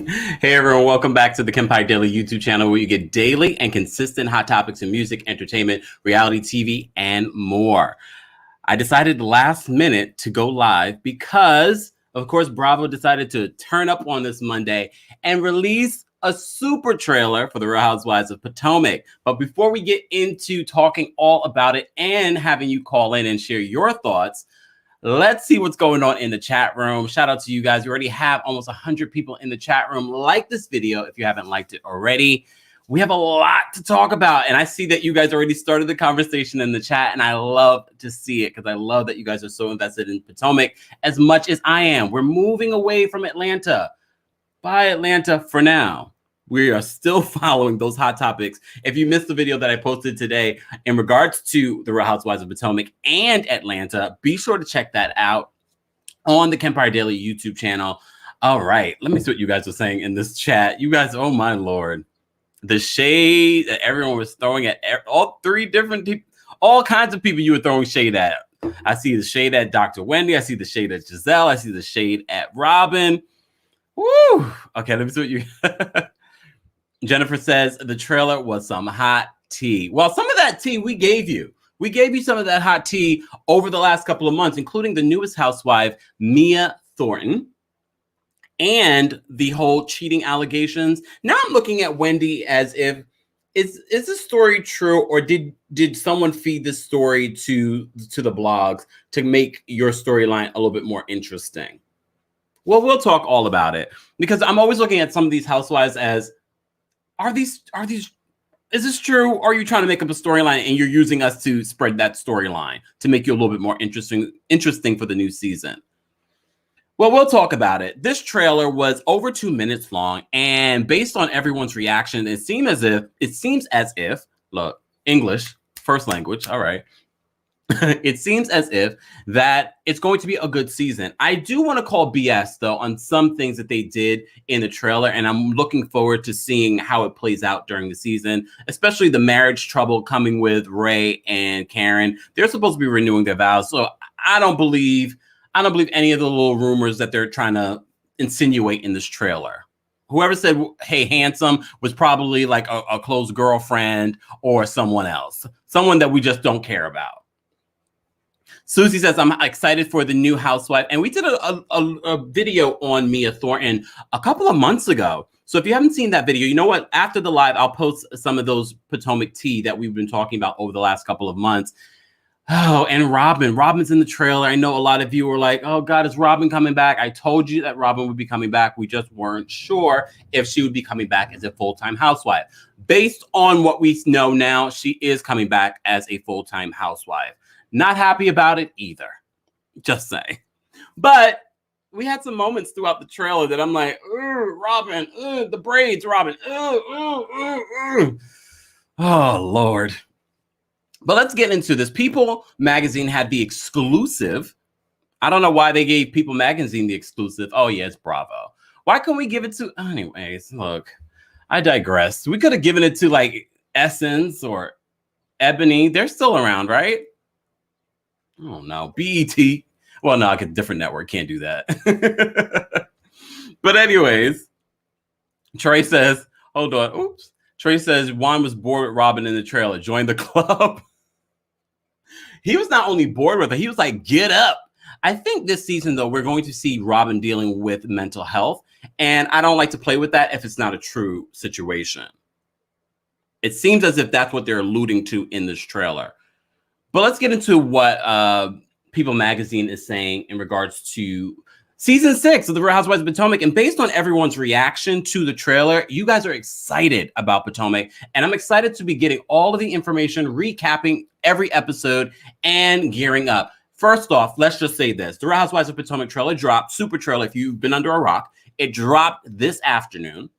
Hey everyone, welcome back to the Kempire Daily YouTube channel where you get daily and consistent hot topics in music, entertainment, reality TV, and more. I decided last minute to go live because, of course, Bravo decided to turn up on this Monday and release a super trailer for the Real Housewives of Potomac. But before we get into talking all about it and having you call in and share your thoughts, let's see what's going on in the chat room. Shout out to you guys. We already have almost 100 people in the chat room. Like this video if you haven't liked it already. We have a lot to talk about, and I see that you guys already started the conversation in the chat, and I love to see it because I love that you guys are so invested in Potomac as much as I am. We're moving away from Atlanta. Bye, Atlanta, for now. We are still following those hot topics. If you missed the video that I posted today in regards to the Real Housewives of Potomac and Atlanta, be sure to check that out on the Kempire Daily YouTube channel. All right, let me see what you guys are saying in this chat. You guys, oh my Lord. The shade that everyone was throwing at all three different people, all kinds of people you were throwing shade at. I see the shade at Dr. Wendy. I see the shade at Giselle. I see the shade at Robin. Woo! Okay, let me see what you... Jennifer says the trailer was some hot tea. Well, some of that tea we gave you. We gave you some of that hot tea over the last couple of months, including the newest housewife, Mia Thornton, and the whole cheating allegations. Now I'm looking at Wendy as if, is this story true, or did someone feed this story to the blogs to make your storyline a little bit more interesting? Well, we'll talk all about it, because I'm always looking at some of these housewives as, is this true? Or are you trying to make up a storyline and you're using us to spread that storyline to make you a little bit more interesting for the new season? Well, we'll talk about it. This trailer was over 2 minutes long, and based on everyone's reaction, it seems as if, look, English, first language, all right. It seems as if that it's going to be a good season. I do want to call BS, though, on some things that they did in the trailer, and I'm looking forward to seeing how it plays out during the season, especially the marriage trouble coming with Ray and Karen. They're supposed to be renewing their vows, so I don't believe any of the little rumors that they're trying to insinuate in this trailer. Whoever said, hey, handsome, was probably like a close girlfriend or someone else, someone that we just don't care about. Susie says, I'm excited for the new housewife. And we did a video on Mia Thornton a couple of months ago. So if you haven't seen that video, you know what? After the live, I'll post some of those Potomac tea that we've been talking about over the last couple of months. Oh, and Robin's in the trailer. I know a lot of you were like, oh God, is Robin coming back? I told you that Robin would be coming back. We just weren't sure if she would be coming back as a full-time housewife. Based on what we know now, she is coming back as a full-time housewife. Not happy about it either, just say. But we had some moments throughout the trailer that I'm like, Robin, the braids, Robin, oh, Lord. But let's get into this. People Magazine had the exclusive. I don't know why they gave People Magazine the exclusive. Oh, yeah, it's Bravo. Why couldn't we give it to... Anyways, look, I digress. We could have given it to, like, Essence or Ebony. They're still around, right? Oh, no. BET. Well, no, I get a different network. Can't do that. But anyways, Trey says, hold on. Oops. Trey says, Juan was bored with Robin in the trailer. Join the club. He was not only bored with her, he was like, get up. I think this season, though, we're going to see Robin dealing with mental health. And I don't like to play with that if it's not a true situation. It seems as if that's what they're alluding to in this trailer. But let's get into what People Magazine is saying in regards to season 6 of The Real Housewives of Potomac. And based on everyone's reaction to the trailer, you guys are excited about Potomac. And I'm excited to be getting all of the information, recapping every episode, and gearing up. First off, let's just say this. The Real Housewives of Potomac trailer dropped, super trailer if you've been under a rock. It dropped this afternoon.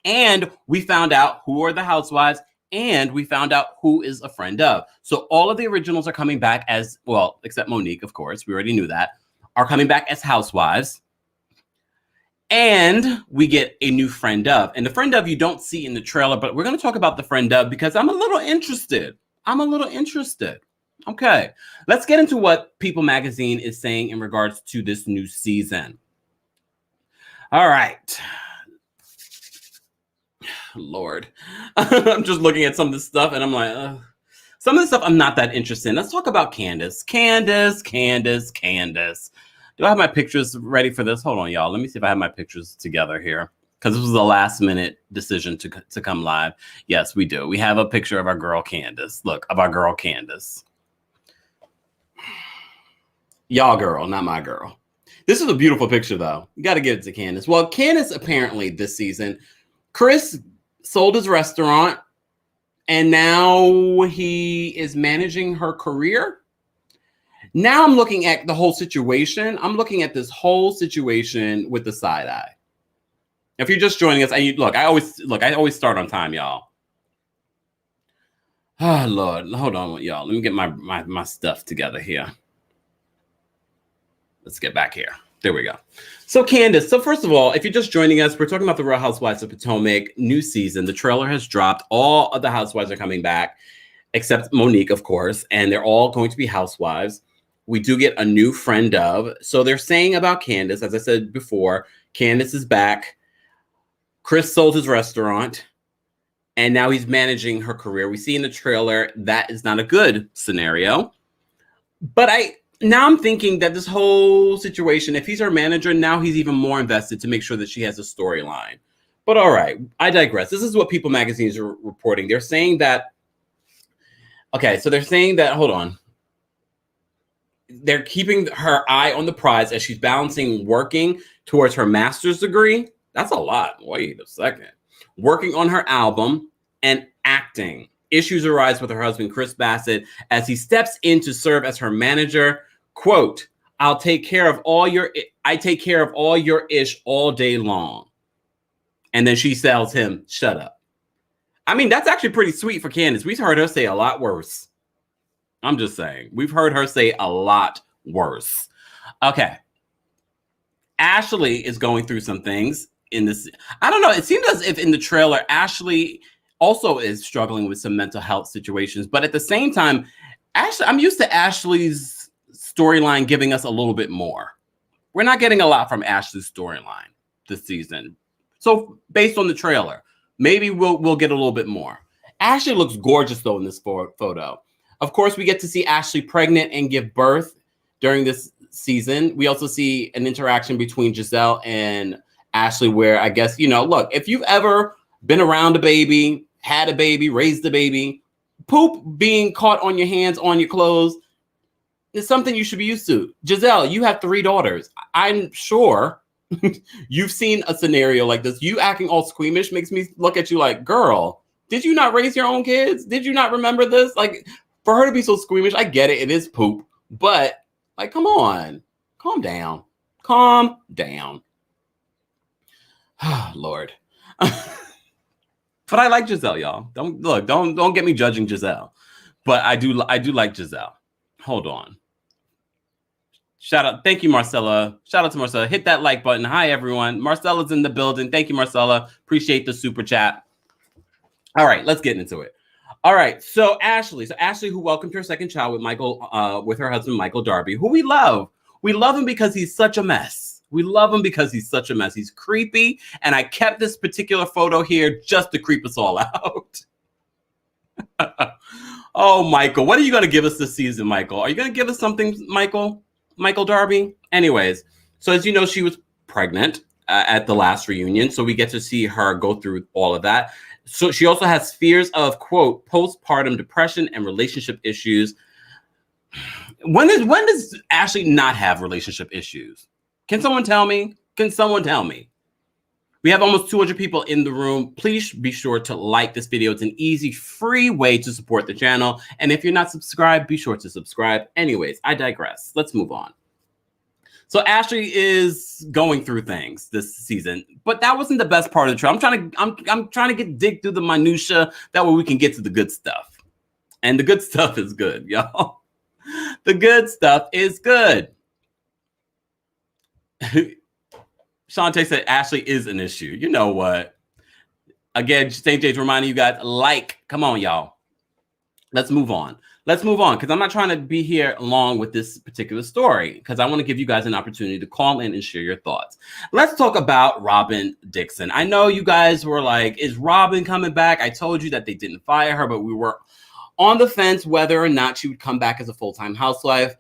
And we found out who are the housewives, and we found out who is a friend of. So all of the originals are coming back as, well, except Monique, of course, we already knew that, are coming back as housewives. And we get a new friend of. And the friend of you don't see in the trailer, but we're going to talk about the friend of because I'm a little interested. Okay, let's get into what People Magazine is saying in regards to this new season. All right. Lord. I'm just looking at some of this stuff and I'm like, some of the stuff I'm not that interested in. Let's talk about Candace. Candace. Do I have my pictures ready for this? Hold on, y'all. Let me see if I have my pictures together here, because this was a last minute decision to come live. Yes, we do. We have a picture of our girl Candace. Look, of our girl Candace. Y'all girl, not my girl. This is a beautiful picture, though. You got to give it to Candace. Well, Candace apparently this season, Chris sold his restaurant, and now he is managing her career. Now I'm looking at the whole situation. I'm looking at this whole situation with the side eye. If you're just joining us, and I always start on time, y'all. Oh Lord, hold on, y'all. Let me get my stuff together here. Let's get back here. There we go. So Candace, so first of all, if you're just joining us, we're talking about the Real Housewives of Potomac new season. The trailer has dropped. All of the housewives are coming back, except Monique, of course, and they're all going to be housewives. We do get a new friend of. So they're saying about Candace, as I said before, Candace is back. Chris sold his restaurant, and now he's managing her career. We see in the trailer that is not a good scenario. But now I'm thinking that this whole situation, if he's her manager, now he's even more invested to make sure that she has a storyline. But all right, I digress. This is what People Magazine is reporting. They're saying that, hold on. They're keeping her eye on the prize as she's balancing working towards her master's degree. That's a lot. Wait a second. Working on her album and acting. Issues arise with her husband, Chris Bassett, as he steps in to serve as her manager. Quote, I take care of all your ish all day long. And then she tells him, shut up. I mean, that's actually pretty sweet for Candace. We've heard her say a lot worse. I'm just saying. We've heard her say a lot worse. Okay. Ashley is going through some things in this. I don't know. It seems as if in the trailer, Ashley also is struggling with some mental health situations. But at the same time, I'm used to Ashley's storyline giving us a little bit more. We're not getting a lot from Ashley's storyline this season. So based on the trailer, maybe we'll get a little bit more. Ashley looks gorgeous, though, in this photo. Of course, we get to see Ashley pregnant and give birth during this season. We also see an interaction between Giselle and Ashley where I guess, look, if you've ever been around a baby, had a baby, raised a baby, poop being caught on your hands, on your clothes, is something you should be used to. Giselle, you have 3 daughters. I'm sure you've seen a scenario like this. You acting all squeamish makes me look at you like, girl, did you not raise your own kids? Did you not remember this? Like, for her to be so squeamish, I get it. It is poop. But, like, come on. Calm down. Calm down. Lord. But I like Giselle, y'all. Don't get me judging Giselle. But I do like Giselle. Hold on. Shout out. Thank you, Marcella. Shout out to Marcella. Hit that like button. Hi, everyone. Marcella's in the building. Thank you, Marcella. Appreciate the super chat. All right, let's get into it. All right, so Ashley, who welcomed her second child with Michael, with her husband, Michael Darby, who we love. We love him because he's such a mess. He's creepy, and I kept this particular photo here just to creep us all out. Oh, Michael, what are you going to give us this season, Michael? Are you going to give us something, Michael Darby? Anyways, so as you know, she was pregnant at the last reunion, so we get to see her go through all of that. So she also has fears of, quote, postpartum depression and relationship issues. When does Ashley not have relationship issues? Can someone tell me? We have almost 200 people in the room. Please be sure to like this video. It's an easy, free way to support the channel. And if you're not subscribed, be sure to subscribe. Anyways, I digress. Let's move on. So Ashley is going through things this season, but that wasn't the best part of the trailer. I'm trying to dig through the minutia. That way we can get to the good stuff. And the good stuff is good, y'all. The good stuff is good. Shantae said Ashley is an issue. You know what? Again, St. James reminding you guys, come on, y'all. Let's move on. let's move on, because I'm not trying to be here long with this particular story, because I want to give you guys an opportunity to call in and share your thoughts. Let's talk about Robin Dixon. I know you guys were like, is Robin coming back? I told you that they didn't fire her, but we were on the fence whether or not she would come back as a full-time housewife.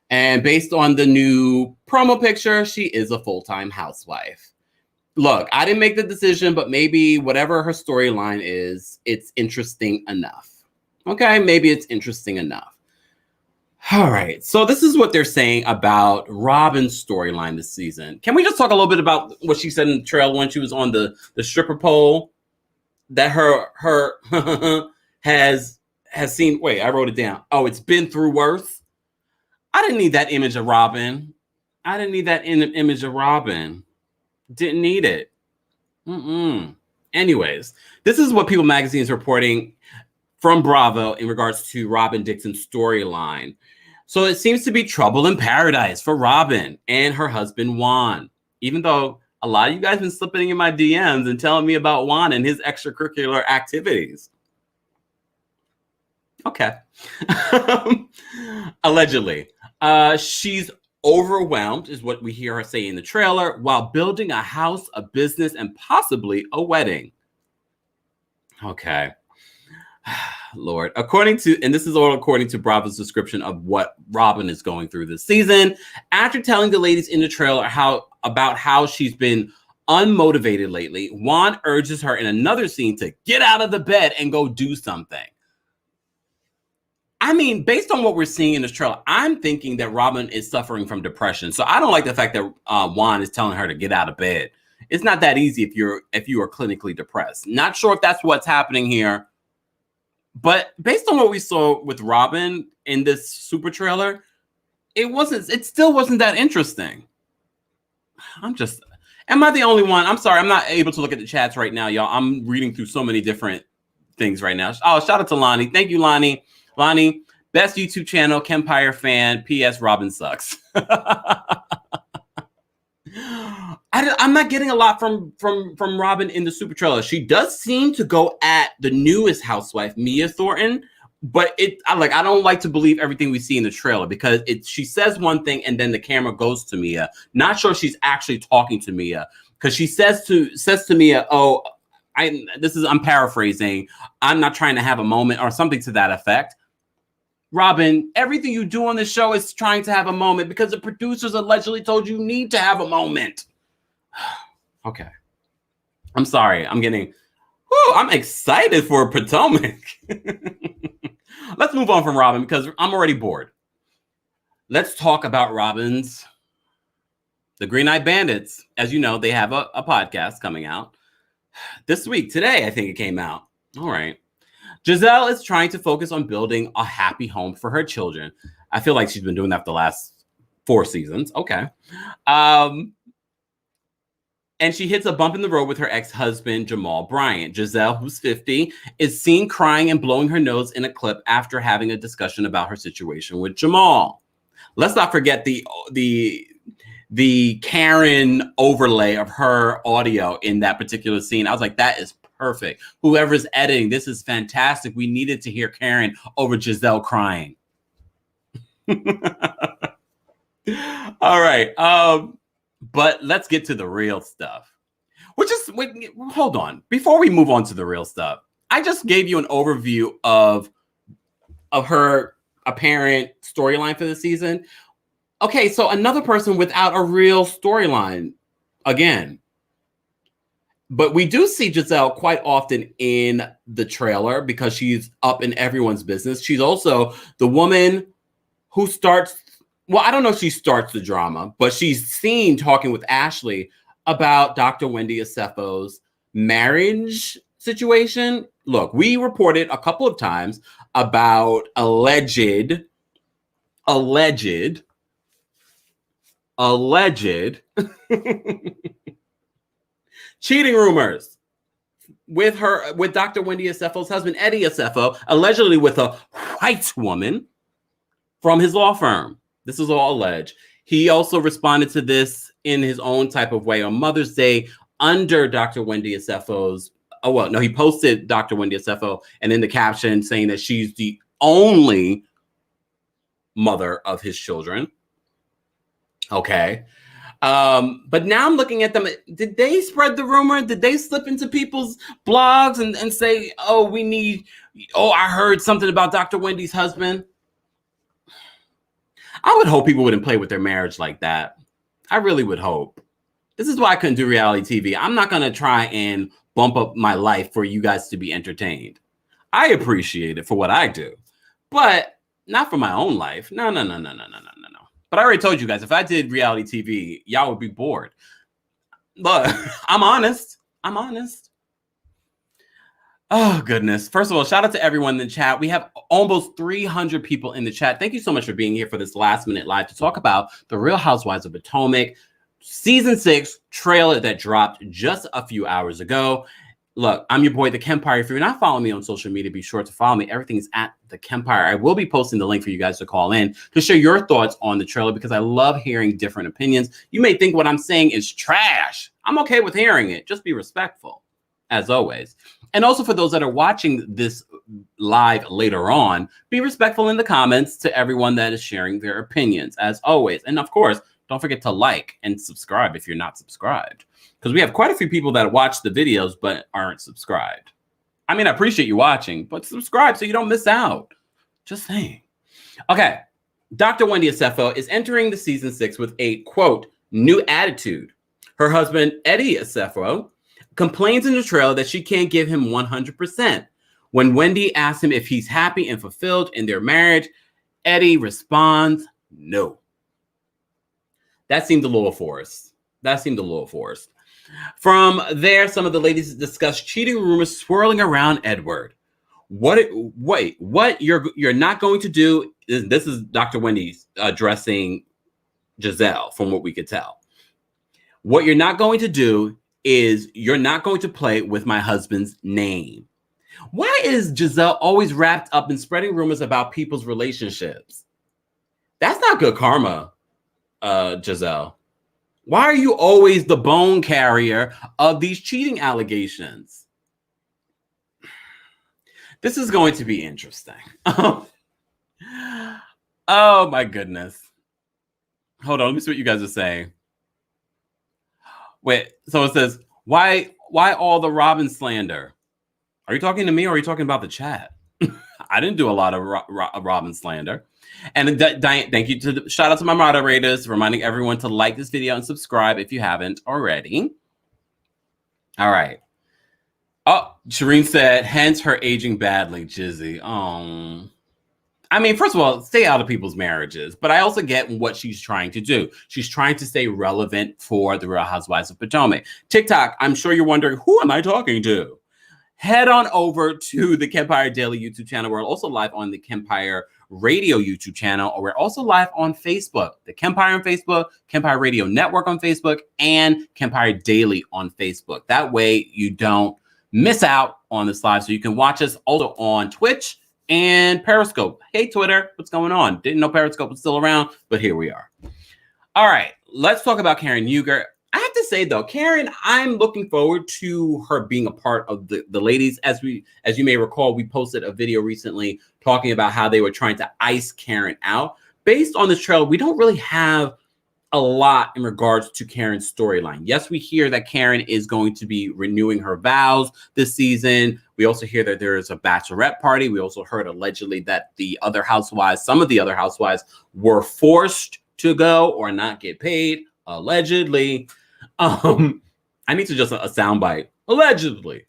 And based on the new promo picture, she is a full-time housewife. Look, I didn't make the decision, but maybe whatever her storyline is, it's interesting enough. Okay, maybe it's interesting enough. All right, so this is what they're saying about Robin's storyline this season. Can we just talk a little bit about what she said in the trailer when she was on the stripper pole? That her has seen. Wait, I wrote it down. Oh, it's been through worse. I didn't need that image of Robin. I didn't need that image of Robin. Didn't need it. Anyways, this is what People Magazine is reporting from Bravo in regards to Robin Dixon's storyline. So it seems to be trouble in paradise for Robin and her husband, Juan. Even though a lot of you guys have been slipping in my DMs and telling me about Juan and his extracurricular activities. Okay. Allegedly. She's overwhelmed, is what we hear her say in the trailer, while building a house, a business, and possibly a wedding. Okay. Lord, and this is all according to Bravo's description of what Robin is going through this season. After telling the ladies in the trailer about how she's been unmotivated lately, Juan urges her in another scene to get out of the bed and go do something. I mean, based on what we're seeing in this trailer, I'm thinking that Robin is suffering from depression. So I don't like the fact that Juan is telling her to get out of bed. It's not that easy if you are clinically depressed. Not sure if that's what's happening here. But based on what we saw with Robin in this super trailer, it still wasn't that interesting. Am I the only one? I'm sorry, I'm not able to look at the chats right now, y'all. I'm reading through so many different things right now. Oh, shout out to Lonnie. Thank you, Lonnie. Lonnie, best YouTube channel, Kempire fan. P.S. Robin sucks. I'm not getting a lot from Robin in the super trailer. She does seem to go at the newest housewife, Mia Thornton, but I don't like to believe everything we see in the trailer, because she says one thing and then the camera goes to Mia. Not sure she's actually talking to Mia, because she says to Mia, "Oh, I'm paraphrasing. I'm not trying to have a moment," or something to that effect. Robin, everything you do on the show is trying to have a moment because the producers allegedly told you need to have a moment. Okay. I'm sorry. I'm excited for Potomac. Let's move on from Robin because I'm already bored. Let's talk about the Green Eyed Bandits. As you know, they have a podcast coming out this week. Today, I think it came out. All right. Giselle is trying to focus on building a happy home for her children. I feel like she's been doing that for the last 4 seasons. Okay. And she hits a bump in the road with her ex-husband, Jamal Bryant. Giselle, who's 50, is seen crying and blowing her nose in a clip after having a discussion about her situation with Jamal. Let's not forget the Karen overlay of her audio in that particular scene. I was like, that is perfect. Whoever's editing, this is fantastic. We needed to hear Karen over Giselle crying. All right. But let's get to the real stuff. Hold on. Before we move on to the real stuff, I just gave you an overview of her apparent storyline for the season. Okay, so another person without a real storyline again. But we do see Giselle quite often in the trailer because she's up in everyone's business. She's also the woman who I don't know if she starts the drama, but she's seen talking with Ashley about Dr. Wendy Acefo's marriage situation. Look, we reported a couple of times about alleged cheating rumors with Dr. Wendy Acefo's husband, Eddie Acefo, allegedly with a white woman from his law firm. This is all alleged. He also responded to this in his own type of way on Mother's Day under Dr. Wendy Acefo's. He posted Dr. Wendy Acefo and in the caption saying that she's the only mother of his children. Okay. But now I'm looking at them. Did they spread the rumor? Did they slip into people's blogs and say, oh, I heard something about Dr. Wendy's husband? I would hope people wouldn't play with their marriage like that. I really would hope. This is why I couldn't do reality TV. I'm not going to try and bump up my life for you guys to be entertained. I appreciate it for what I do, but not for my own life. No. But I already told you guys, if I did reality TV, y'all would be bored. Look, I'm honest. Oh, goodness. First of all, shout out to everyone in the chat. We have almost 300 people in the chat. Thank you so much for being here for this last minute live to talk about The Real Housewives of Potomac, season 6 trailer that dropped just a few hours ago. Look, I'm your boy, TheKempire. If you're not following me on social media, be sure to follow me. Everything is at TheKempire. I will be posting the link for you guys to call in to share your thoughts on the trailer because I love hearing different opinions. You may think what I'm saying is trash. I'm okay with hearing it. Just be respectful, as always. And also for those that are watching this live later on, be respectful in the comments to everyone that is sharing their opinions, as always. And of course, don't forget to like and subscribe if you're not subscribed, because we have quite a few people that watch the videos but aren't subscribed. I mean, I appreciate you watching, but subscribe so you don't miss out. Just saying. Okay. Dr. Wendy Asefo is entering the season 6 with a, quote, new attitude. Her husband, Eddie Asefo, complains in the trailer that she can't give him 100%. When Wendy asks him if he's happy and fulfilled in their marriage, Eddie responds, no. That seemed a little forced. From there, some of the ladies discussed cheating rumors swirling around Edward. What you're not going to do is, this is Dr. Wendy's addressing Giselle from what we could tell. What you're not going to do is you're not going to play with my husband's name. Why is Giselle always wrapped up in spreading rumors about people's relationships? That's not good karma, Giselle. Why are you always the bone carrier of these cheating allegations? This is going to be interesting. Oh my goodness. Hold on, let me see what you guys are saying. Wait, so it says, why all the Robin slander? Are you talking to me or are you talking about the chat? I didn't do a lot of Robin slander. And thank you shout out to my moderators, reminding everyone to like this video and subscribe if you haven't already. All right. Oh, Shireen said, hence her aging badly, Jizzy. Oh. I mean, first of all, stay out of people's marriages, but I also get what she's trying to do. She's trying to stay relevant for the Real Housewives of Potomac. TikTok, I'm sure you're wondering, who am I talking to? Head on over to the Kempire Daily YouTube channel. We're also live on the Kempire Radio YouTube channel, or we're also live on Facebook, the Kempire on Facebook, Kempire Radio Network on Facebook, and Kempire Daily on Facebook. That way you don't miss out on this live, so you can watch us also on Twitch and Periscope. Hey, Twitter, what's going on? Didn't know Periscope was still around, but here we are. All right, let's talk about Karen Huger. I have to say, though, Karen, I'm looking forward to her being a part of the ladies. As you may recall, we posted a video recently talking about how they were trying to ice Karen out. Based on this trailer, we don't really have a lot in regards to Karen's storyline. Yes, we hear that Karen is going to be renewing her vows this season. We also hear that there is a bachelorette party. We also heard allegedly that some of the other housewives were forced to go or not get paid, allegedly. I need to just a soundbite. Allegedly.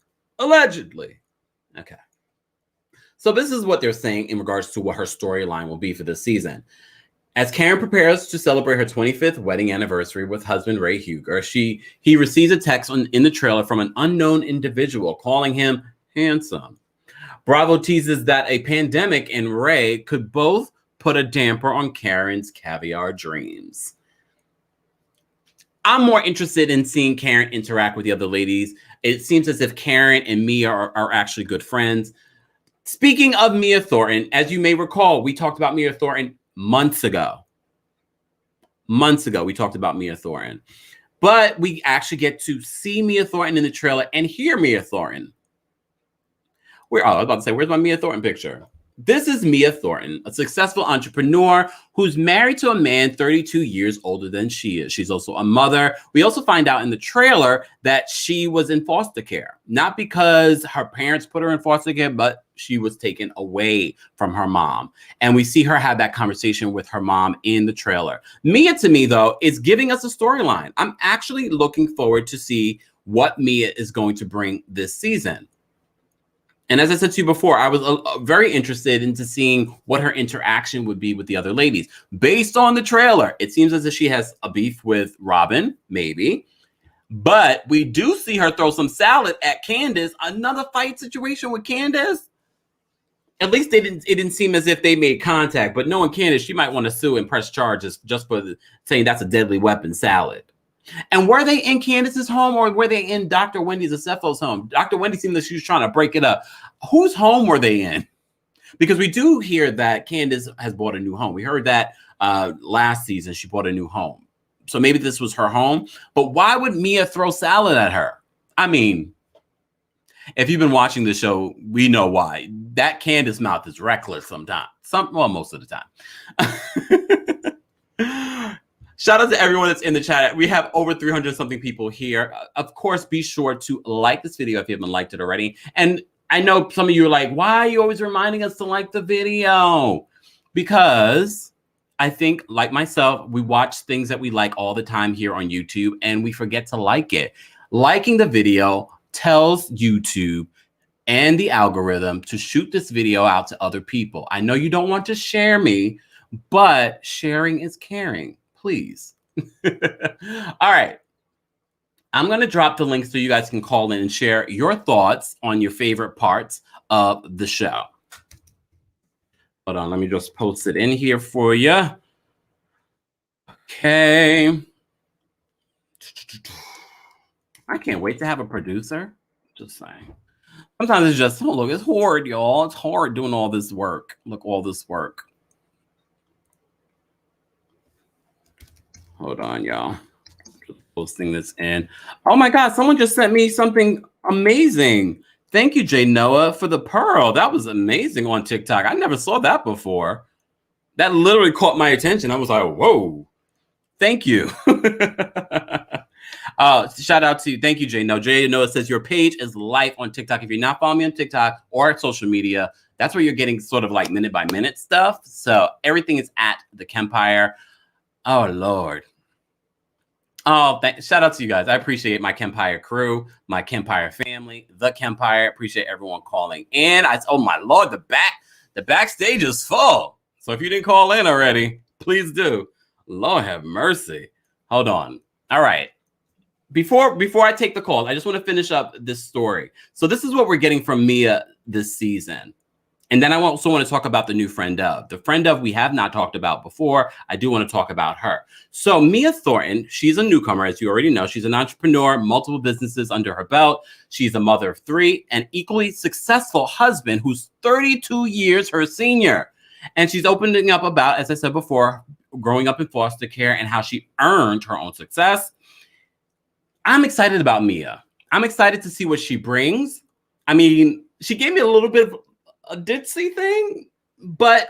Okay. So this is what they're saying in regards to what her storyline will be for this season. As Karen prepares to celebrate her 25th wedding anniversary with husband Ray Huger, he receives a text in the trailer from an unknown individual calling him handsome. Bravo teases that a pandemic and Ray could both put a damper on Karen's caviar dreams. I'm more interested in seeing Karen interact with the other ladies. It seems as if Karen and Mia are actually good friends. Speaking of Mia Thornton, as you may recall, we talked about Mia Thornton months ago. We talked about Mia Thornton. But we actually get to see Mia Thornton in the trailer and hear Mia Thornton. I was about to say, where's my Mia Thornton picture? This is Mia Thornton, a successful entrepreneur who's married to a man 32 years older than she is. She's also a mother. We also find out in the trailer that she was in foster care, not because her parents put her in foster care, but she was taken away from her mom. And we see her have that conversation with her mom in the trailer. Mia, to me, though, is giving us a storyline. I'm actually looking forward to see what Mia is going to bring this season. And as I said to you before, I was very interested into seeing what her interaction would be with the other ladies. Based on the trailer, it seems as if she has a beef with Robin, maybe. But we do see her throw some salad at Candace. Another fight situation with Candace. At least it didn't seem as if they made contact. But knowing Candace, she might want to sue and press charges just for saying that's a deadly weapon salad. And were they in Candace's home or were they in Dr. Wendy Zepho's home? Dr. Wendy seemed like she was trying to break it up. Whose home were they in? Because we do hear that Candace has bought a new home. We heard that last season she bought a new home. So maybe this was her home. But why would Mia throw salad at her? I mean, if you've been watching the show, we know why. That Candace mouth is reckless sometimes. Most of the time. Shout out to everyone that's in the chat. We have over 300 something people here. Of course, be sure to like this video if you haven't liked it already. And I know some of you are like, why are you always reminding us to like the video? Because I think, like myself, we watch things that we like all the time here on YouTube and we forget to like it. Liking the video tells YouTube and the algorithm to shoot this video out to other people. I know you don't want to share me, but sharing is caring. Please. All right. I'm going to drop the links so you guys can call in and share your thoughts on your favorite parts of the show. Hold on. Let me just post it in here for you. Okay. I can't wait to have a producer. Just saying. Sometimes it's just, oh, look, it's hard, y'all. It's hard doing all this work. Look, all this work. Hold on, y'all. Just posting this in. Oh my God, someone just sent me something amazing. Thank you, Jay Noah, for the pearl. That was amazing on TikTok. I never saw that before. That literally caught my attention. I was like, whoa. Thank you. Shout out to you. Thank you, Jay Noah. Jay Noah says your page is live on TikTok. If you're not following me on TikTok or social media, that's where you're getting sort of like minute by minute stuff. So everything is at TheKempire. Oh, Lord. Oh, shout out to you guys. I appreciate my Kempire crew, my Kempire family, TheKempire. Appreciate everyone calling in. Oh my Lord, the backstage is full. So if you didn't call in already, please do. Lord have mercy. Hold on. All right. Before I take the call, I just want to finish up this story. So this is what we're getting from Mia this season. And then I also want to talk about the new friend of. The friend of we have not talked about before. I do want to talk about her. So Mia Thornton, she's a newcomer, as you already know. She's an entrepreneur, multiple businesses under her belt. She's a mother of 3, an equally successful husband who's 32 years her senior. And she's opening up about, as I said before, growing up in foster care and how she earned her own success. I'm excited about Mia. I'm excited to see what she brings. I mean, she gave me a little bit of a ditzy thing, but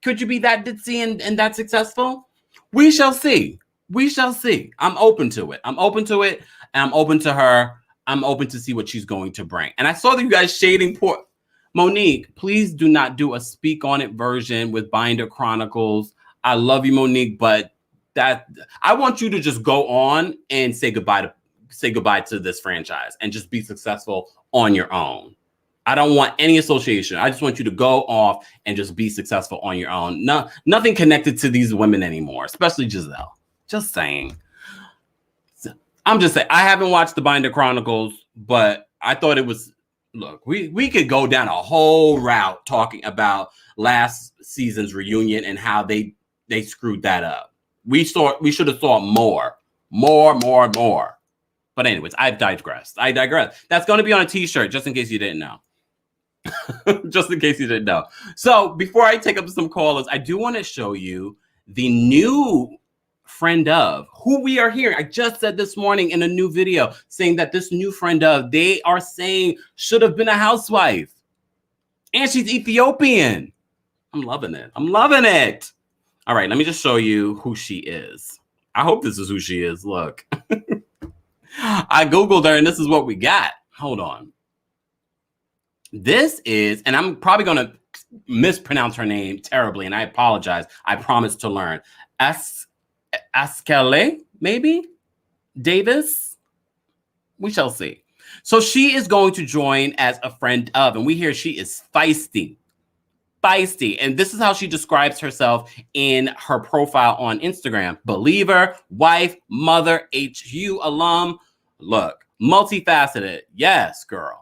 could you be that ditzy and that successful? We shall see. We shall see. I'm open to it. I'm open to it. And I'm open to her. I'm open to see what she's going to bring. And I saw that you guys shading poor Monique. Please do not do a speak on it version with Binder Chronicles. I love you, Monique, but that I want you to just go on and say goodbye to this franchise and just be successful on your own. I don't want any association. I just want you to go off and just be successful on your own. No, nothing connected to these women anymore, especially Giselle. Just saying. I'm just saying, I haven't watched the Binder Chronicles, but I thought it was, look, we could go down a whole route talking about last season's reunion and how they screwed that up. We should have saw more. But anyways, I digress. That's going to be on a t-shirt, just in case you didn't know. Just in case you didn't know. So before I take up some callers, I do want to show you the new friend of who we are hearing. I just said this morning in a new video saying that this new friend of, they are saying should have been a housewife. And she's Ethiopian. I'm loving it. I'm loving it. All right, let me just show you who she is. I hope this is who she is. Look. I Googled her and this is what we got. Hold on. This is, and I'm probably going to mispronounce her name terribly, and I apologize. I promise to learn. Askele, maybe? Davis? We shall see. So she is going to join as a friend of, and we hear she is feisty. Feisty. And this is how she describes herself in her profile on Instagram. Believer, wife, mother, HU alum. Look, multifaceted. Yes, girl.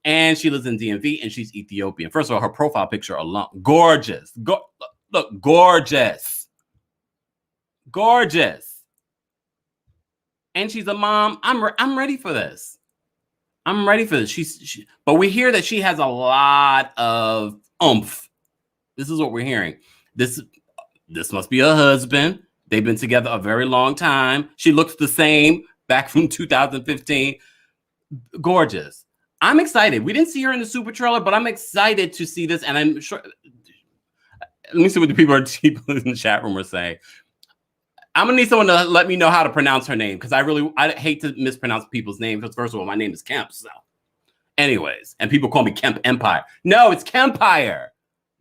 And she lives in DMV and she's Ethiopian. First of all, her profile picture alone, gorgeous. Look, gorgeous. Gorgeous. And she's a mom. I'm ready for this. I'm ready for this. But we hear that she has a lot of oomph. This is what we're hearing. This must be her husband. They've been together a very long time. She looks the same back from 2015. Gorgeous. I'm excited. We didn't see her in the super trailer, but I'm excited to see this. And I'm sure. Let me see what the people in the chat room are saying. I'm gonna need someone to let me know how to pronounce her name because I hate to mispronounce people's names. Because first of all, my name is Kemp. So, anyways, and people call me Kemp Empire. No, it's Kempire.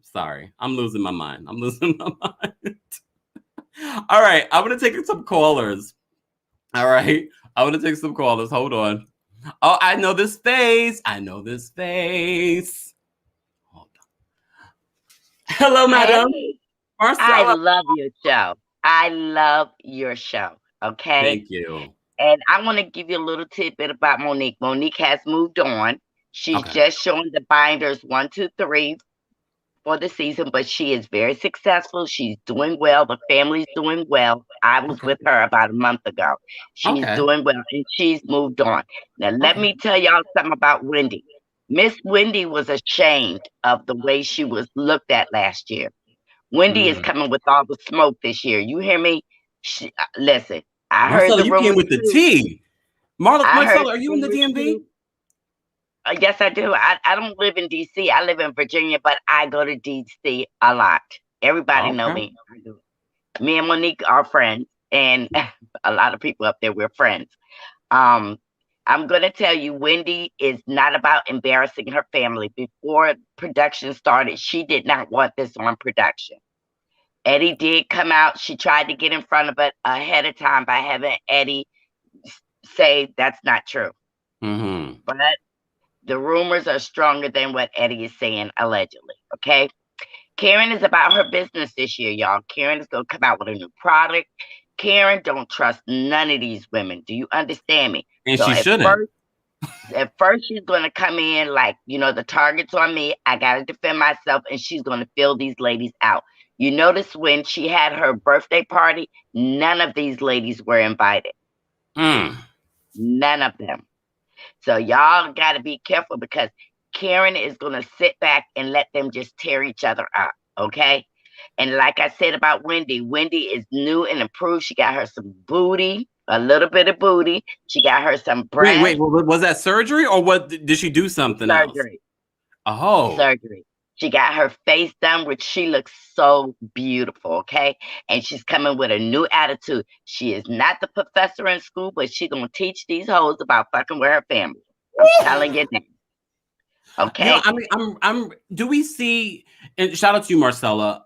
Sorry, I'm losing my mind. All right, I'm gonna take some callers. All right, I'm gonna take some callers. Hold on. Oh, I know this face. Hold on. Hello, madam. Hey, I Marcella. love your show. I love your show. Okay. Thank you. And I want to give you a little tidbit about Monique. Monique has moved on. She's Okay. just showing the binders 1, 2, 3 for the season, but she is very successful. She's doing well. The family's doing well. I was with her about a month ago. She's Okay. doing well and she's moved on. Now, let Okay. me tell y'all something about Wendy. Miss Wendy was ashamed of the way she was looked at last year. Wendy is coming with all the smoke this year. You hear me? Listen, I heard Marcella, the you came rumors with the too. tea. I heard Marcella, are the you in the rumors DMV? too. Yes, I do. I don't live in DC. I live in Virginia, but I go to DC a lot. Everybody know Okay. me. I do. Me and Monique are friends, and a lot of people up there, we're friends. Um, I'm going to tell you, Wendy is not about embarrassing her family. Before production started, she did not want this on production. Eddie did come out. She tried to get in front of it ahead of time by having Eddie say that's not true. Mm-hmm. But the rumors are stronger than what Eddie is saying, allegedly. Okay. Karen is about her business this year, y'all. Karen is going to come out with a new product. Karen don't trust none of these women. Do you understand me? And So she shouldn't. at first she's going to come in like, the target's on me. I got to defend myself, and she's going to fill these ladies out. You notice when she had her birthday party, none of these ladies were invited. None of them. So y'all got to be careful because Karen is going to sit back and let them just tear each other up. Okay. And like I said about Wendy, Wendy is new and improved. She got her some booty, a little bit of booty. She got her some breasts. Wait, was that surgery or what? Did she do something else? Surgery. Oh. Surgery. She got her face done, which she looks so beautiful, okay? And she's coming with a new attitude. She is not the professor in school, but she's gonna teach these hoes about fucking with her family. I'm telling you now. Okay. I mean, do we see, and shout out to you, Marcella,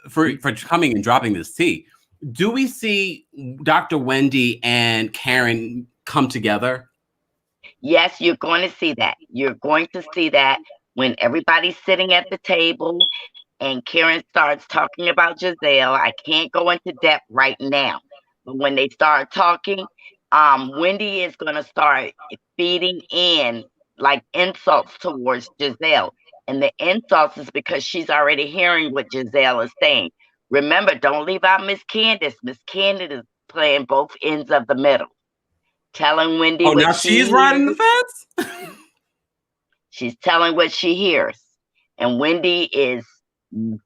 for coming and dropping this tea. Do we see Dr. Wendy and Karen come together? Yes, you're going to see that. You're going to see that when everybody's sitting at the table and Karen starts talking about Giselle. I can't go into depth right now, but when they start talking, Wendy is going to start feeding in like insults towards Giselle. And the insults is because she's already hearing what Giselle is saying. Remember, don't leave out Miss Candace. Miss Candace is playing both ends of the middle, telling Wendy Oh, what now she she's riding the hears. fence? She's telling what she hears. And Wendy is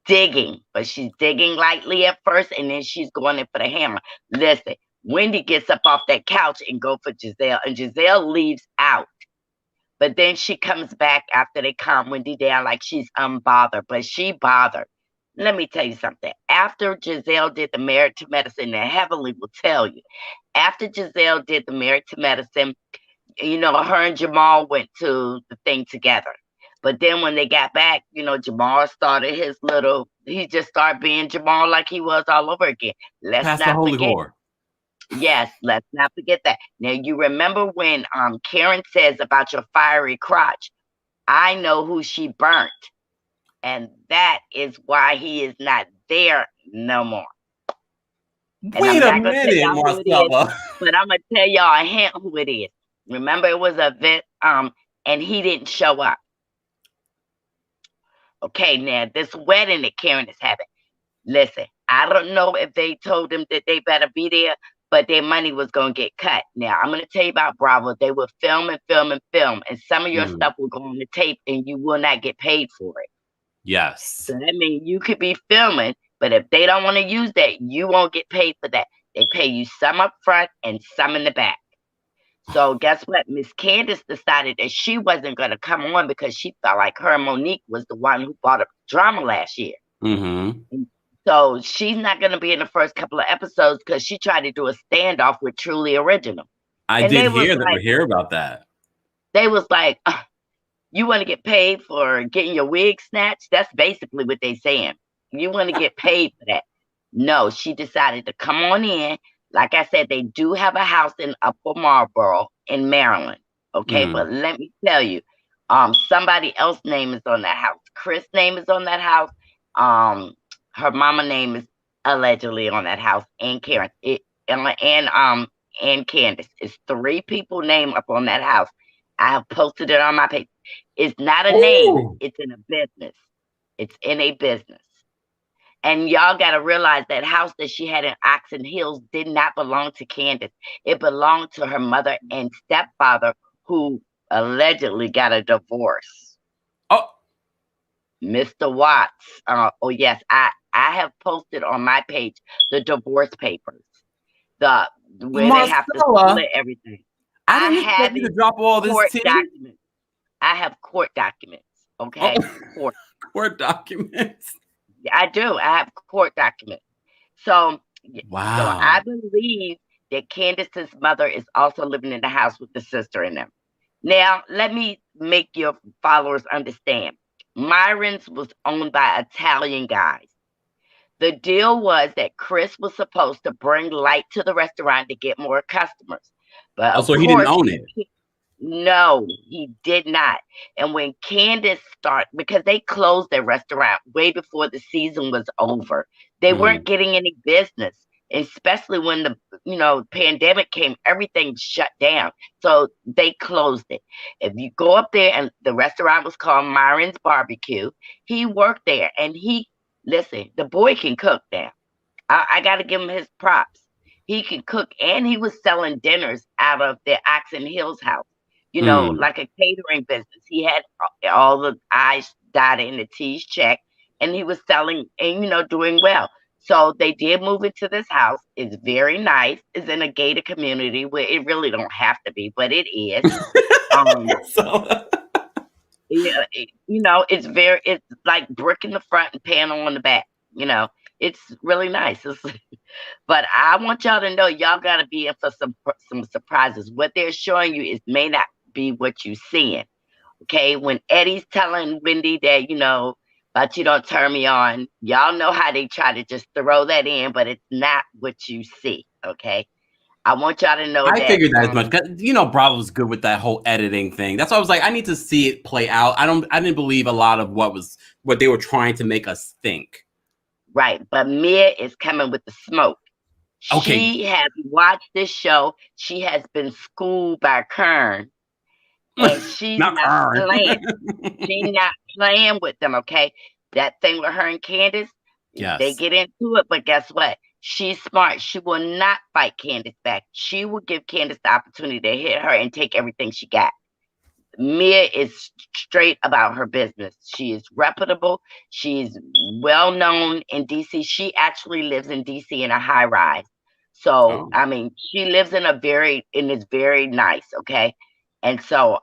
digging, but she's digging lightly at first, and then she's going in for the hammer. Listen, Wendy gets up off that couch and go for Giselle, and Giselle leaves out. But then she comes back after they calm Wendy down like she's unbothered, but she bothered. let me tell you something. After Giselle did the Married to Medicine, and Heavenly will tell you, after Giselle did the Married to Medicine, her and Jamal went to the thing together. But then when they got back, Jamal started he just started being Jamal like he was all over again. Let's Past the not holy forget. whore. Yes, let's not forget that. Now, you remember when Karen says about your fiery crotch, I know who she burnt. And that is why he is not there no more. And I'm Wait a not going to tell minute, y'all who it is, Marcella. but I'm going to tell y'all a hint who it is. Remember, it was a vet, and he didn't show up. Okay, now this wedding that Karen is having. Listen, I don't know if they told him that they better be there, but their money was going to get cut. Now, I'm going to tell you about Bravo. They would film and film and film, and some of your stuff will go on the tape, and you will not get paid for it. Yes. So that means you could be filming, but if they don't want to use that, you won't get paid for that. They pay you some up front and some in the back. So guess what? Miss Candace decided that she wasn't going to come on because she felt like her and Monique was the one who brought up drama last year. Mm-hmm. So she's not going to be in the first couple of episodes because she tried to do a standoff with Truly Original. I did hear about that. They was like, you want to get paid for getting your wig snatched? That's basically what they saying. You want to get paid for that. No, she decided to come on in. Like I said, they do have a house in Upper Marlboro in Maryland. Okay, but let me tell you, somebody else's name is on that house. Chris' name is on that house. Her mama name is allegedly on that house, and Karen and Candace. It's 3 people named up on that house. I have posted it on my page. It's not a name. It's in a business. It's in a business. And y'all got to realize that house that she had in Oxon Hills did not belong to Candace. It belonged to her mother and stepfather, who allegedly got a divorce. Oh, Mr. Watts. Oh, yes. I have posted on my page the divorce papers. Where they have to split everything. I didn't expect you to drop all this documents. I have court documents. Okay. Oh. Court documents. I do. I have court documents. So, wow. So I believe that Candace's mother is also living in the house with the sister in them. Now, let me make your followers understand. Myron's was owned by Italian guys. The deal was that Chris was supposed to bring light to the restaurant to get more customers. But so he didn't own it. No, he did not. And when Candace started, because they closed their restaurant way before the season was over, they weren't getting any business, especially when the pandemic came, everything shut down. So they closed it. If you go up there, and the restaurant was called Myron's Barbecue, he worked there, and listen, the boy can cook now. I got to give him his props. He can cook, and he was selling dinners out of the Oxon Hills house. Like a catering business. He had all the I's dotted and the T's checked, and he was selling and, doing well. So they did move into this house. It's very nice. It's in a gated community where it really don't have to be, but it is. It's like brick in the front and panel on the back. It's really nice. But I want y'all to know, y'all got to be in for some surprises. What they're showing you may not be what you seeing. Okay, when Eddie's telling Wendy that but you don't turn me on, y'all know how they try to just throw that in, but it's not what you see. Okay, I want y'all to know that. I figured that as much, because Bravo's good with that whole editing thing. That's why I was like, I need to see it play out. I didn't believe a lot of what they were trying to make us think. Right, but Mia is coming with the smoke. Okay. She has watched this show. She has been schooled by Kern. And she's not playing. She's not playing with them, okay? That thing with her and Candace, they get into it, but guess what? She's smart. She will not fight Candace back. She will give Candace the opportunity to hit her and take everything she got. Mia is straight about her business. She is reputable. She's well known in DC. She actually lives in DC in a high rise. So, I mean, she lives in it's very nice, okay? And so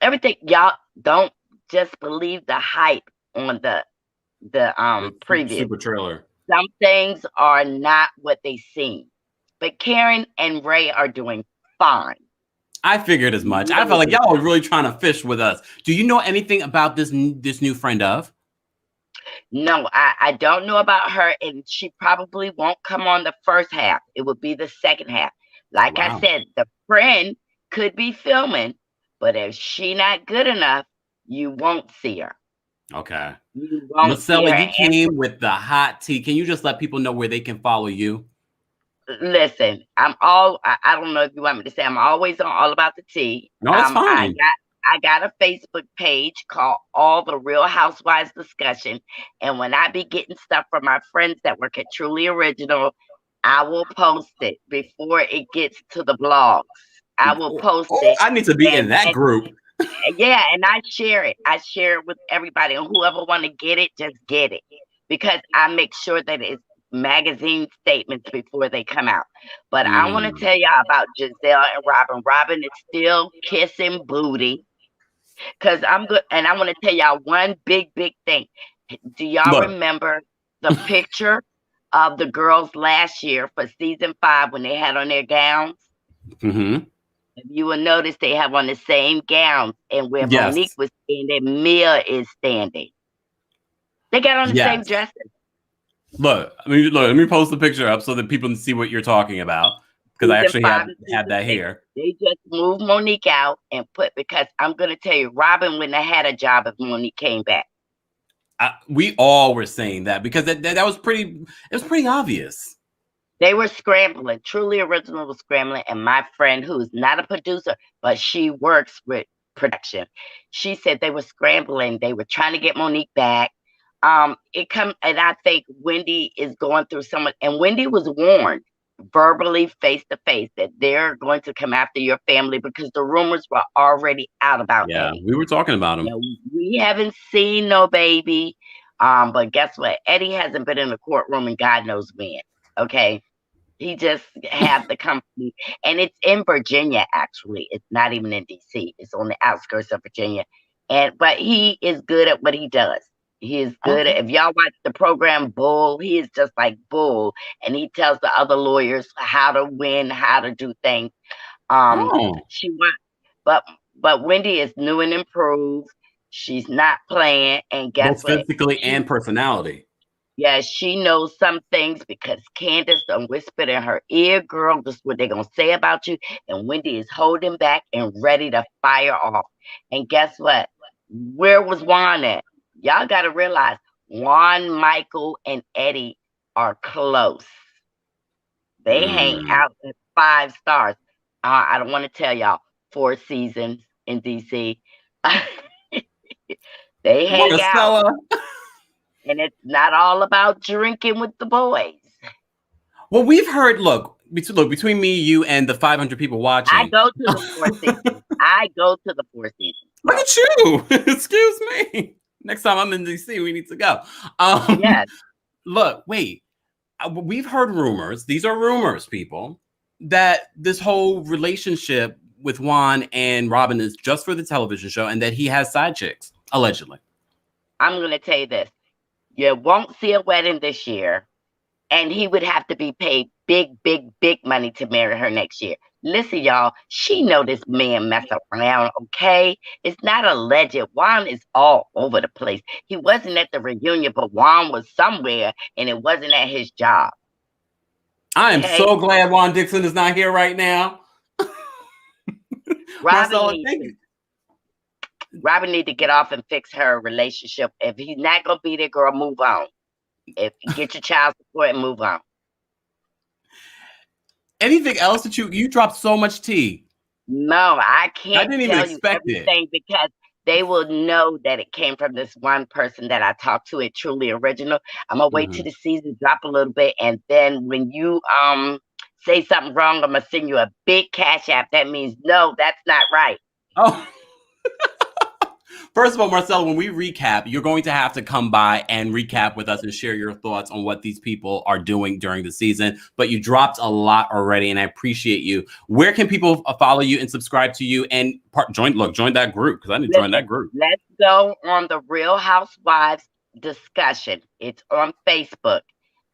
everything, y'all don't just believe the hype on the preview. Super trailer. Some things are not what they seem, but Karen and Ray are doing fine. I figured as much. I felt like y'all were really trying to fish with us. Do you know anything about this new friend of? No, I don't know about her, and she probably won't come on the first half. It would be the second half. Like I said, the friend could be filming, but if she not good enough, you won't see her. Okay. You won't see Marcella, her. you came with the hot tea. Can you just let people know where they can follow you? Listen, I don't know if you want me to say I'm always on All About the Tea. No, that's fine. I got a Facebook page called All the Real Housewives Discussion. And when I be getting stuff from my friends that work at Truly Original, I will post it before it gets to the blogs. I will post it. I need to be in that group. Yeah, and I share it. I share it with everybody. And whoever want to get it, just get it. Because I make sure that it's magazine statements before they come out. But I want to tell y'all about Giselle and Robin. Robin is still kissing booty. Because I'm good. And I want to tell y'all one big thing. Do y'all remember the picture of the girls last year for season 5 when they had on their gowns? Mm-hmm. If you will notice, they have on the same gowns. And where Monique was standing, Mia is standing. They got on the same dresses. Look, let me post the picture up so that people can see what you're talking about. Because I actually have that here. They just moved Monique out and because I'm going to tell you, Robin wouldn't have had a job if Monique came back. We all were saying that because that was pretty obvious. They were scrambling. Truly Original was scrambling. And my friend, who's not a producer, but she works with production, she said they were scrambling. They were trying to get Monique back. And I think Wendy is going through someone, and Wendy was warned verbally, face to face, that they're going to come after your family because the rumors were already out about Eddie. We were talking about him. You know, we haven't seen no baby, but guess what? Eddie hasn't been in the courtroom in God knows when. Okay, he just had the company, and it's in Virginia. Actually, it's not even in DC. It's on the outskirts of Virginia, but he is good at what he does. He is good at, if y'all watch the program Bull, he is just like Bull, and he tells the other lawyers how to win, how to do things. But Wendy is new and improved. She's not playing, and guess what? Both physically and personality. Yeah, she knows some things because Candace done whispered in her ear, girl, this is what they're gonna say about you. And Wendy is holding back and ready to fire off. And guess what? Where was Juan at? Y'all got to realize Juan, Michael, and Eddie are close. They hang out at 5 stars. I don't want to tell y'all 4 seasons in DC. They hang out. And it's not all about drinking with the boys. Well, we've heard, look, between me, you, and the 500 people watching. I go to the 4 seasons. I go to the 4 seasons. Look at you. Excuse me. Next time I'm in DC, we need to go. Yes. Look, wait. We've heard rumors. These are rumors, people, that this whole relationship with Juan and Robin is just for the television show and that he has side chicks, allegedly. I'm going to tell you this. You won't see a wedding this year, and he would have to be paid big money to marry her next year. Listen, y'all, she know this man mess around, okay? It's not alleged. Juan is all over the place. He wasn't at the reunion, but Juan was somewhere, and it wasn't at his job. I am so glad Juan Dixon is not here right now. Robin need to get off and fix her relationship. If he's not going to be there, girl, move on. Get your child support and move on. Anything else that you dropped so much tea? No, I can't. I didn't even expect it because they will know that it came from this one person that I talked to at Truly Original. I'm gonna wait till the season drop a little bit, and then when you say something wrong, I'm gonna send you a big cash app. That means no, that's not right. Oh. First of all, Marcella, when we recap, you're going to have to come by and recap with us and share your thoughts on what these people are doing during the season. But you dropped a lot already, and I appreciate you. Where can people follow you and subscribe to you and join that group? Because I need to join that group. Let's go on the Real Housewives discussion. It's on Facebook,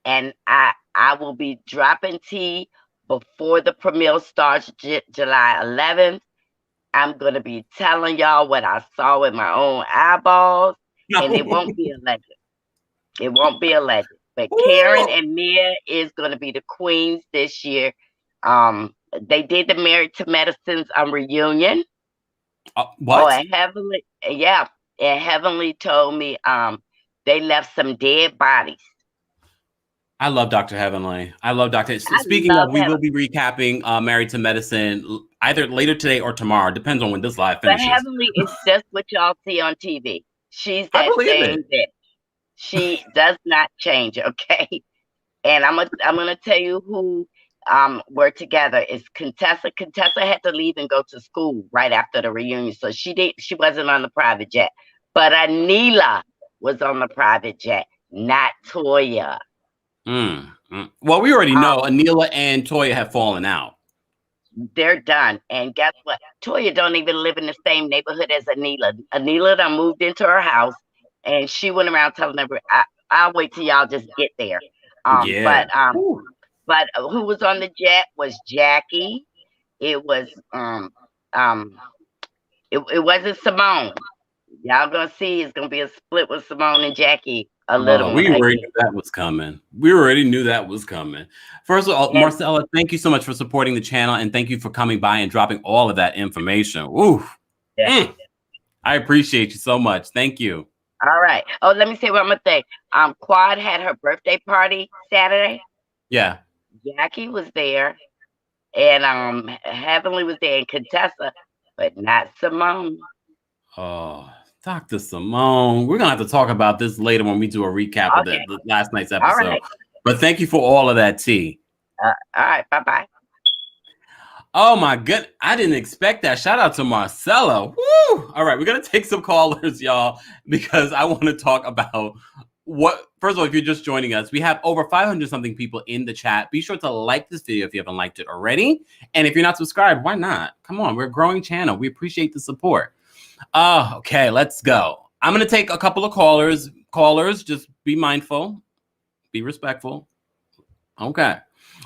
and I will be dropping tea before the premiere starts July 11th. I'm gonna be telling y'all what I saw with my own eyeballs, and it won't be a legend. It won't be a legend. But Karen and Mia is gonna be the queens this year. They did the Married to Medicine's reunion. What? Oh, and Heavenly, yeah, and Heavenly told me they left some dead bodies. I love Dr. Heavenly. I love Dr. Speaking of, we will be recapping Married to Medicine either later today or tomorrow. Depends on when this live But finishes. Heavenly is just what y'all see on TV. She's I that believe same it. bitch. She does not change, okay? And I'm gonna tell you who were together. It's Contessa. Contessa had to leave and go to school right after the reunion, so she wasn't on the private jet. But Anila was on the private jet, not Toya. Well, we already know Anila and Toya have fallen out. They're done. And guess what? Toya don't even live in the same neighborhood as Anila. Anila done moved into her house, and she went around telling everybody, I'll wait till y'all just get there. Yeah. But who was on the jet was Jackie. It was it wasn't Simone. Y'all gonna see it's gonna be a split with Simone and Jackie a little more. We already knew that was coming. We already knew that was coming. First of all, Marcella, thank you so much for supporting the channel, and thank you for coming by and dropping all of that information. Ooh, I appreciate you so much. Thank you. All right. Oh, let me say one more thing. Quad had her birthday party Saturday. Yeah. Jackie was there, and Heavenly was there, and Contessa, but not Simone. Oh, Dr. Simone. We're gonna have to talk about this later when we do a recap of the last night's episode. All right. But thank you for all of that tea. All right. Bye-bye. Oh my goodness. I didn't expect that. Shout out to Marcella. Woo! All right, we're gonna take some callers, y'all, because I want to talk about first of all, if you're just joining us, we have over 500 something people in the chat. Be sure to like this video if you haven't liked it already. And if you're not subscribed, why not? Come on, we're a growing channel. We appreciate the support. Okay, let's go. I'm gonna take a couple of callers. Callers, just be mindful, be respectful. Okay.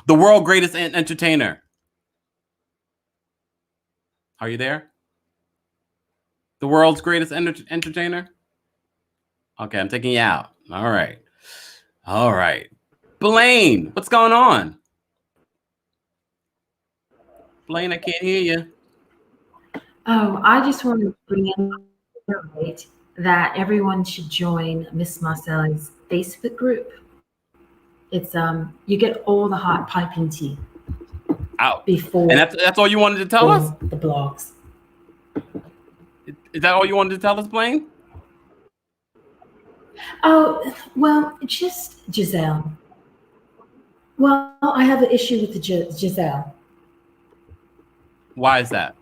The world greatest entertainer. Are you there? The world's greatest entertainer? Okay, I'm taking you out. All right. All right. Blaine, what's going on? Blaine, I can't hear you. Oh, I just want to bring in that everyone should join Miss Marcella's Facebook group. It's you get all the hot piping tea. Out. Before. And that's all you wanted to tell us? The blogs. Is that all you wanted to tell us, Blaine? Oh, well, just Giselle. Well, I have an issue with the Giselle. Why is that?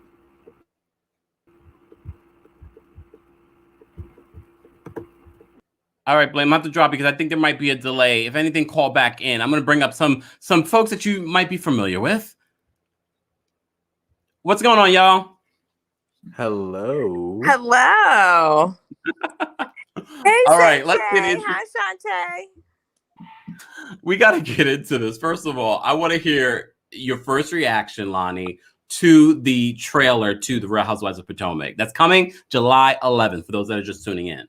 All right, Blaine, I'm going to have to drop because I think there might be a delay. If anything, call back in. I'm going to bring up some folks that you might be familiar with. What's going on, y'all? Hello. Hello. Hey, all right, Shantae. Let's get into Hi, Shantae. We got to get into this. First of all, I want to hear your first reaction, Lonnie, to the trailer to The Real Housewives of Potomac. That's coming July 11th for those that are just tuning in.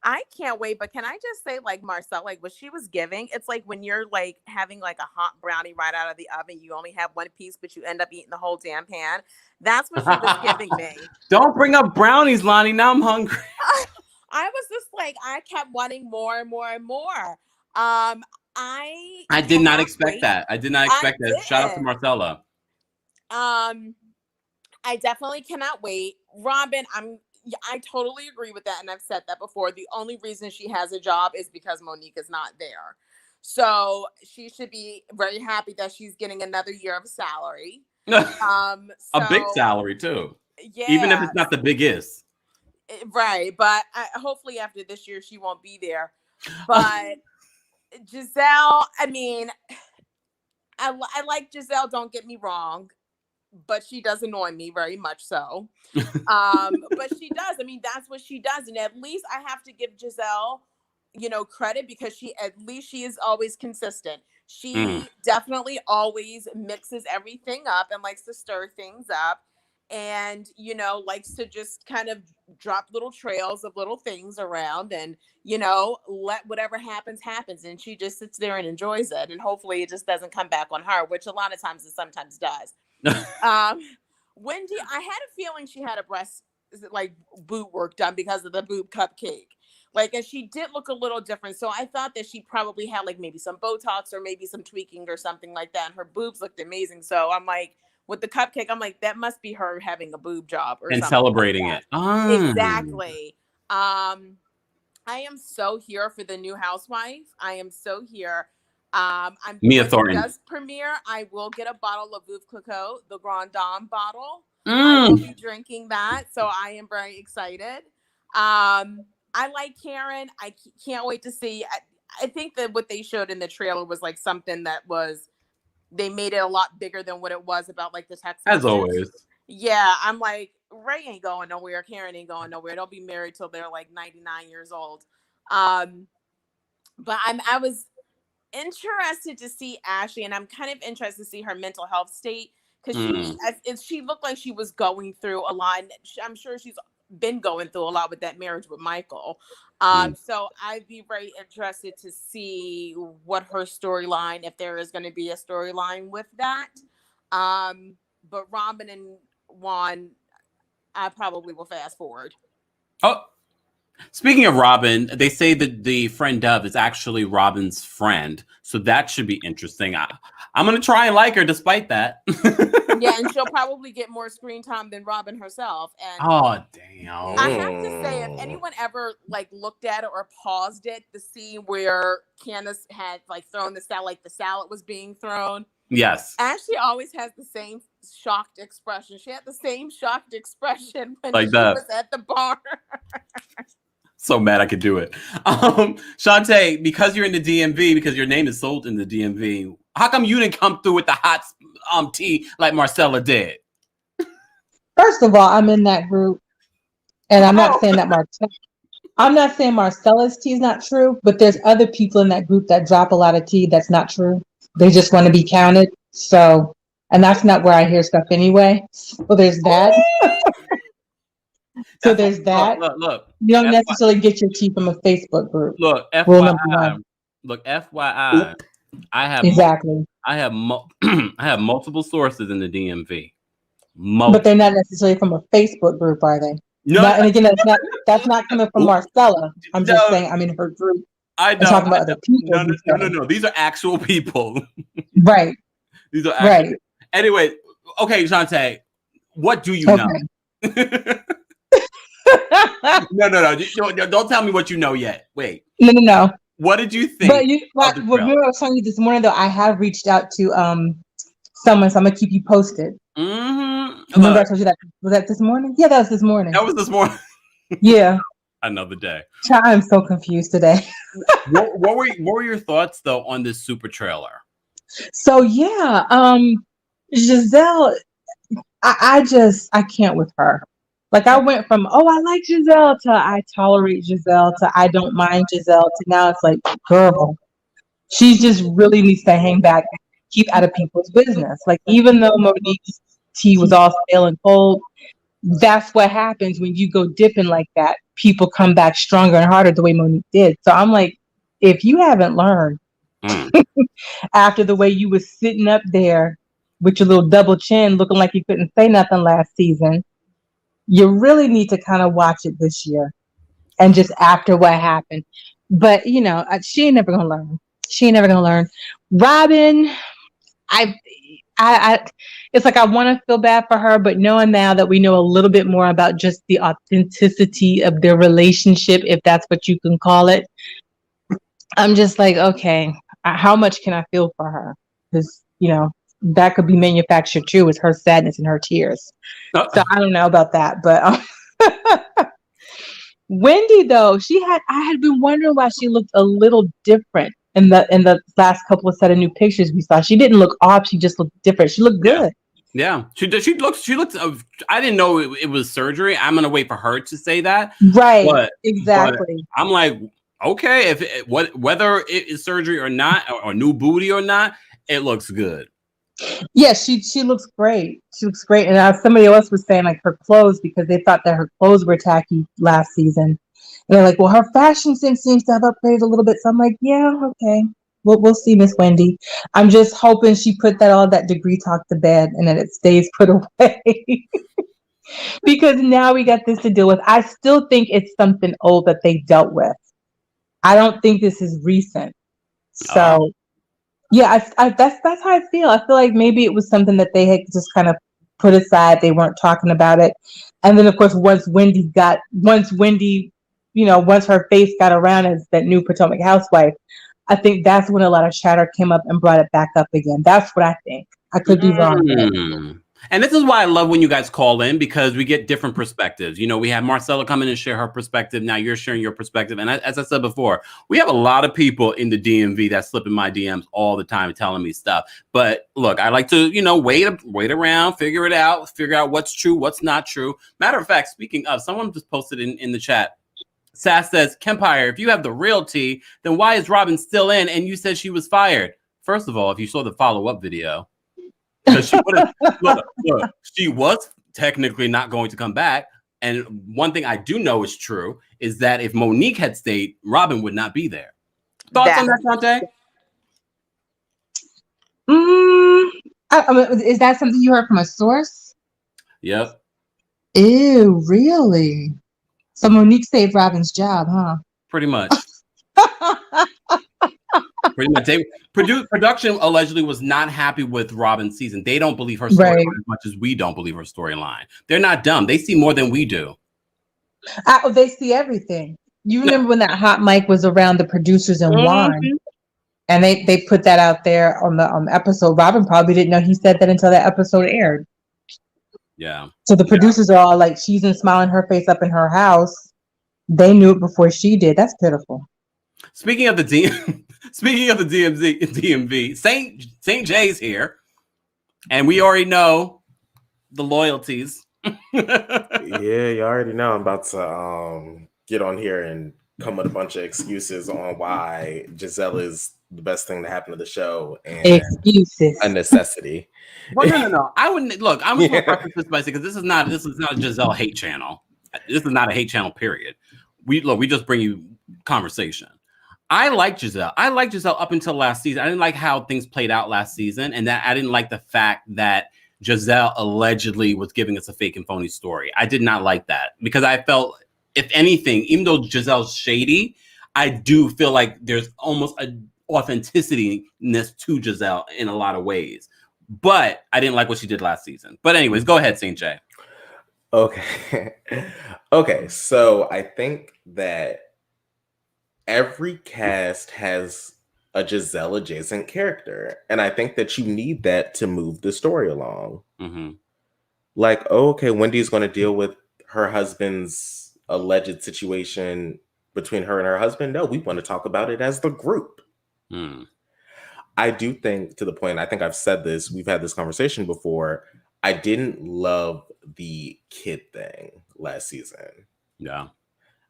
I can't wait, but can I just say, like, Marcel, like what she was giving, it's like when you're like having like a hot brownie right out of the oven, you only have one piece, but you end up eating the whole damn pan. That's what she was giving me. Don't bring up brownies, Lonnie. Now I'm hungry. I was just like, I kept wanting more and more and more. I did not expect that. I did not expect that. Shout out to Marcella. I definitely cannot wait. Robin, I totally agree with that, and I've said that before. The only reason she has a job is because Monique is not there. So she should be very happy that she's getting another year of salary. A big salary too. Yeah. Even if it's not the biggest. Right. But hopefully after this year, she won't be there. But Giselle, I mean, I like Giselle, don't get me wrong. But she does annoy me very much so. But she does. I mean, that's what she does. And at least I have to give Giselle credit because at least she is always consistent. She definitely always mixes everything up and likes to stir things up, and likes to just kind of drop little trails of little things around, and let whatever happens, and she just sits there and enjoys it, and hopefully it just doesn't come back on her, which a lot of times it sometimes does. Wendy, I had a feeling she had a breast boob work done because of the boob cupcake. And she did look a little different. So I thought that she probably had maybe some Botox or maybe some tweaking or something like that. And her boobs looked amazing. So I'm like, with the cupcake, I'm like, that must be her having a boob job or and something celebrating like it. Exactly. I am so here for the new Housewife. I am so here. Mia when Thornton it does premiere, I will get a bottle of Veuve Clicquot, the Grand Dame bottle. I will be drinking that, so I am very excited. I like Karen. I can't wait to see. I think that what they showed in the trailer was something that they made it a lot bigger than what it was about the text as messages. always. Yeah, I'm like, Ray ain't going nowhere. Karen ain't going nowhere. They'll be married till they're 99 years old. But I was interested to see Ashley, and I'm kind of interested to see her mental health state, because she looked like she was going through a lot. And I'm sure she's been going through a lot with that marriage with Michael. So I'd be very interested to see what her storyline, if there is going to be a storyline with that. But Robin and Juan, I probably will fast forward. Oh, speaking of Robin, they say that the friend Dove is actually Robin's friend, so that should be interesting. I'm gonna try and like her despite that. Yeah, and she'll probably get more screen time than Robin herself. And oh damn! I have to say, if anyone ever looked at it or paused it, the scene where Candace had thrown the salad, the salad was being thrown. Yes. Ashley always has the same shocked expression. She had the same shocked expression when she that. was at the bar. So mad I could do it. Shantae, because you're in the DMV, because your name is sold in the DMV, how come you didn't come through with the hot tea like Marcella did? First of all, I'm in that group, and I'm not saying that I'm not saying Marcella's tea is not true, but there's other people in that group that drop a lot of tea that's not true. They just want to be counted. So, and that's not where I hear stuff anyway. So there's that. So there's that. Look. You don't necessarily get your tea from a Facebook group. Look, FYI. Look, FYI. I have exactly. I have multiple sources in the DMV. But they're not necessarily from a Facebook group, are they? No. And again, that's not coming from Marcella. I'm just saying I'm in her group. I'm talking about other people. No. These are actual people. Right. These are actual. Right. Anyway, okay, Shantae, what do you know? No. Don't tell me what you know yet. Wait. No. What did you think? But what I was telling you this morning, though, I have reached out to someone, so I'm gonna keep you posted. Remember I told you that? Was that this morning? Yeah, that was this morning. That was this morning. Yeah. Another day. I'm so confused today. what were your thoughts though on this super trailer? So yeah, Giselle, I can't with her. I went from, oh, I like Giselle to I tolerate Giselle to I don't mind Giselle to now it's like, girl, she just really needs to hang back and keep out of people's business. Even though Monique's tea was all stale and cold, that's what happens when you go dipping like that. People come back stronger and harder the way Monique did. So I'm like, if you haven't learned after the way you was sitting up there with your little double chin looking like you couldn't say nothing last season, you really need to kind of watch it this year and just after what happened. But, she ain't never going to learn. She ain't never going to learn. Robin, it's I want to feel bad for her, but knowing now that we know a little bit more about just the authenticity of their relationship, if that's what you can call it, I'm just like, okay, how much can I feel for her? Because, that could be manufactured too, is her sadness and her tears. So I don't know about that, but Wendy though, I had been wondering why she looked a little different in the last couple of set of new pictures we saw. She didn't look off; she just looked different. She looked good. Yeah, she looks. I didn't know it was surgery. I'm gonna wait for her to say that. Right. Exactly. But I'm like, Okay, whether it is surgery or not, or new booty or not, it looks good. Yeah, she looks great. She looks great. And somebody else was saying like her clothes, because they thought that her clothes were tacky last season. And they're like, well, her fashion sense seems to have upgraded a little bit. So I'm like, yeah, okay. We'll see, Miss Wendy. I'm just hoping she put all that degree talk to bed and that it stays put away. Because now we got this to deal with. I still think it's something old that they dealt with. I don't think this is recent. So yeah, that's how I feel. I feel like maybe it was something that they had just kind of put aside. They weren't talking about it. And then of course once Wendy, once her face got around as that new Potomac housewife, I think that's when a lot of chatter came up and brought it back up again. That's what I think. I could be wrong. And this is why I love when you guys call in, because we get different perspectives. You know, we have Marcella come in and share her perspective. Now you're sharing your perspective. And as I said before, we have a lot of people in the DMV that slip in my DMs all the time telling me stuff. But look, I like to, wait around, figure out what's true, what's not true. Matter of fact, speaking of, someone just posted in the chat. Sass says, Kempire, if you have the real tea, then why is Robin still in and you said she was fired? First of all, if you saw the follow-up video, because she was technically not going to come back. And one thing I do know is true is that if Monique had stayed, Robin would not be there. Thoughts on that, Sante? Is that something you heard from a source? Yep. Ew, really? So Monique saved Robin's job, huh? Pretty much. Pretty much. Production allegedly was not happy with Robin's season. They don't believe her storyline as much as we don't believe her storyline. They're not dumb. They see more than we do. They see everything. You remember when that hot mic was around the producers and Juan, and they put that out there on the episode. Robin probably didn't know he said that until that episode aired. Yeah. So the producers are all like cheesing, smiling her face up in her house. They knew it before she did. That's pitiful. Speaking of the DMV, St. J's here, and we already know the loyalties. Yeah, you already know I'm about to get on here and come with a bunch of excuses on why Giselle is the best thing to happen to the show and excuses a necessity. Well, no. I wouldn't look. I'm just going to preface this by saying, because this is not a Giselle hate channel. This is not a hate channel. Period. We just bring you conversation. I like Giselle. I liked Giselle up until last season. I didn't like how things played out last season, and that I didn't like the fact that Giselle allegedly was giving us a fake and phony story. I did not like that, because I felt, if anything, even though Giselle's shady, I do feel like there's almost an authenticity-ness to Giselle in a lot of ways. But I didn't like what she did last season. But anyways, go ahead, St. J. Okay. Okay, so I think that every cast has a Giselle adjacent character, and I think that you need that to move the story along. Mm-hmm. Like, okay, Wendy's going to deal with her husband's alleged situation between her and her husband. No, we want to talk about it as the group. I do think, to the point, I think I've said this, we've had this conversation before, I didn't love the kid thing last season. Yeah.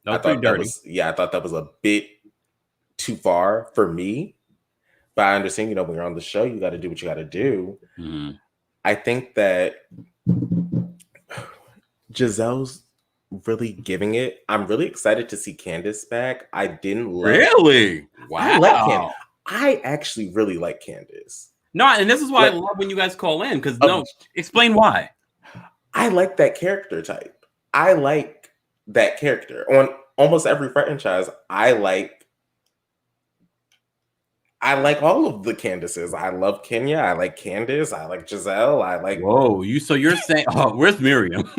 I thought that was a bit too far for me. But I understand, when you're on the show, you got to do what you got to do. Mm-hmm. I think that Giselle's really giving it. I'm really excited to see Candace back. I didn't love Really? Wow. I like Candace. I actually really like Candace. No, and this is why I love when you guys call in, because explain why. I like that character type. I like that character. On almost every franchise, I like all of the Candaces. I love Kenya. I like Candace. I like Giselle. I like. Whoa, you're saying? Oh, where's Miriam?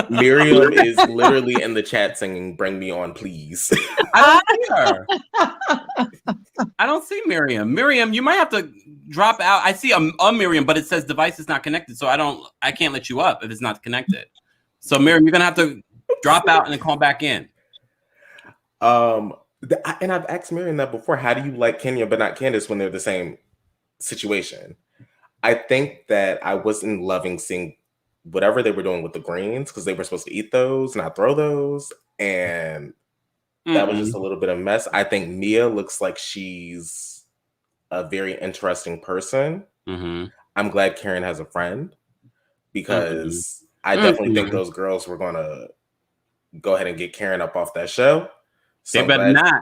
Miriam is literally in the chat singing "Bring me on, please." I don't see her. I don't see Miriam. Miriam, you might have to drop out. I see a Miriam, but it says device is not connected, so I can't let you up if it's not connected. So Miriam, you're gonna have to drop out and then call back in. And I've asked Miriam that before. How do you like Kenya but not Candace when they're the same situation? I think that I wasn't loving seeing whatever they were doing with the greens, because they were supposed to eat those, not throw those. And That was just a little bit of mess. I think Mia looks like she's a very interesting person. I'm glad Karen has a friend because I definitely think those girls were going to go ahead and get Karen up off that show. So they better not.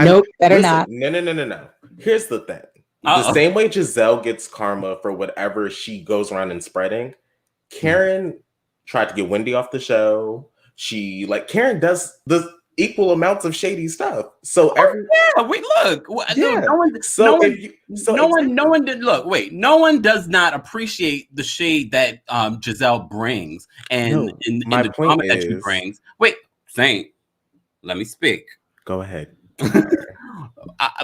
Nope, better not. No. Here's the thing. The same way Giselle gets karma for whatever she goes around and spreading, Karen tried to get Wendy off the show. Karen does the equal amounts of shady stuff. So no one does not appreciate the shade that Giselle brings and the drama that she brings. Wait, Saint, let me speak. Go ahead.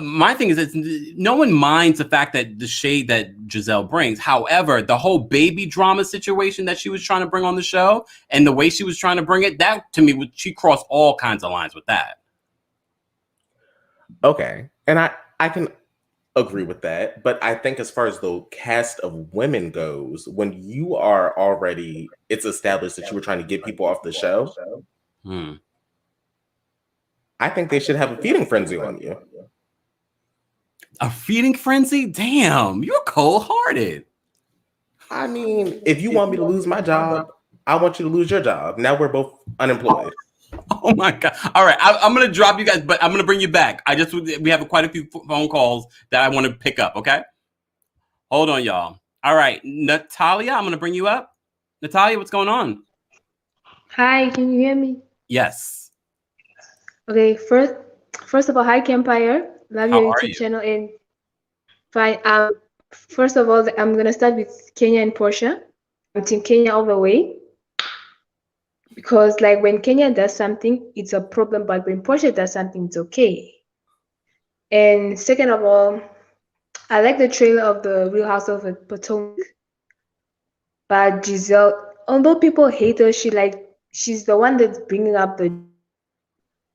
My thing is, no one minds the fact that the shade that Giselle brings. However, the whole baby drama situation that she was trying to bring on the show and the way she was trying to bring it, that to me, she crossed all kinds of lines with that. Okay. And I can agree with that. But I think as far as the cast of women goes, when you are already, it's established that you were trying to get people off the show. I think they should have a feeding frenzy on you. A feeding frenzy? Damn, you're cold-hearted. I mean, if you want me to lose my job, I want you to lose your job. Now we're both unemployed. Oh my God. All right, I'm going to drop you guys, but I'm going to bring you back. We have quite a few phone calls that I want to pick up, okay? Hold on, y'all. All right, Natalia, I'm going to bring you up. Natalia, what's going on? Hi, can you hear me? Yes. Okay, first of all, hi Kempire. Love your YouTube channel and fine. First of all, I'm gonna start with Kenya and Portia. I'm Team Kenya all the way. Because like when Kenya does something, it's a problem, but when Portia does something, it's okay. And second of all, I like the trailer of the Real House of Potomac. But Giselle, although people hate her, she's the one that's bringing up the,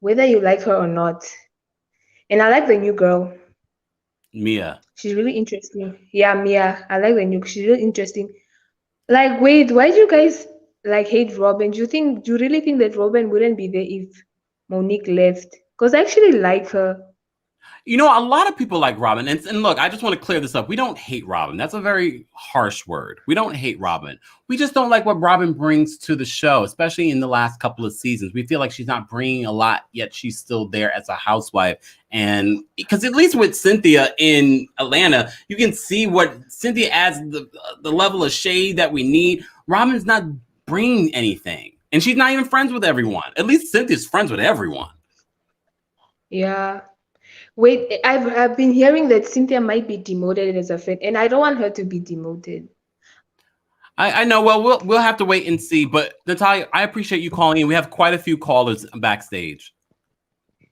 whether you like her or not. And I like the new girl. Mia. She's really interesting. Yeah, Mia. I like the new. She's really interesting. Like, wait, why do you guys like hate Robin? Do you really think that Robin wouldn't be there if Monique left? Because I actually like her. You know, a lot of people like Robin. And look, I just want to clear this up. We don't hate Robin. That's a very harsh word. We don't hate Robin. We just don't like what Robin brings to the show, especially in the last couple of seasons. We feel like she's not bringing a lot, yet she's still there as a housewife. And because at least with Cynthia in Atlanta, you can see what Cynthia adds, the level of shade that we need. Robin's not bringing anything. And she's not even friends with everyone. At least Cynthia's friends with everyone. Yeah. Wait, I've been hearing that Cynthia might be demoted as a friend, and I don't want her to be demoted. I know. Well, we'll have to wait and see. But Natalia, I appreciate you calling in. We have quite a few callers backstage.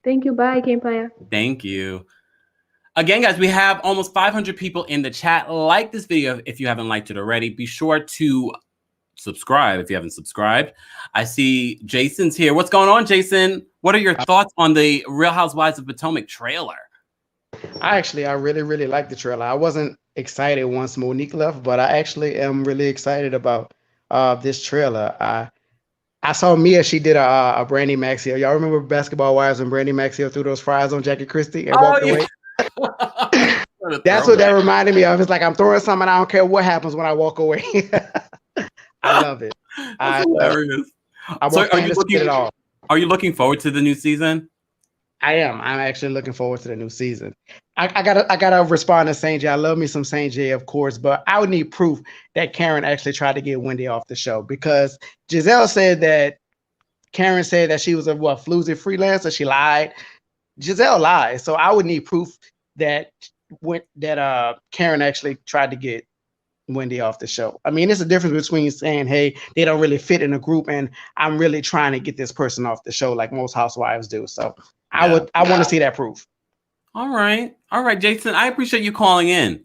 Thank you. Bye, Kempire. Thank you. Again, guys, we have almost 500 people in the chat. Like this video if you haven't liked it already. Be sure to subscribe if you haven't subscribed. I see Jason's here. What's going on, Jason? What are your thoughts on the Real Housewives of Potomac trailer? I really, really like the trailer. I wasn't excited once Monique left, but I actually am really excited about this trailer. I saw Mia, she did a Brandy Maxio. Y'all remember Basketball Wives when Brandy Maxio threw those fries on Jackie Christie and walked away? That's what that reminded me of. It's like I'm throwing something, I don't care what happens when I walk away. I love it. That's hilarious. Are you looking forward to the new season? I am. I'm actually looking forward to the new season. I gotta respond to Saint J. I love me some Saint J, of course, but I would need proof that Karen actually tried to get Wendy off the show, because Giselle said that Karen said that she was a floozy freelancer. She lied. Giselle lied. So I would need proof that Karen actually tried to get Wendy off the show. I mean, it's a difference between saying, hey, they don't really fit in a group and I'm really trying to get this person off the show like most housewives do. So I want to see that proof. All right, Jason, I appreciate you calling in.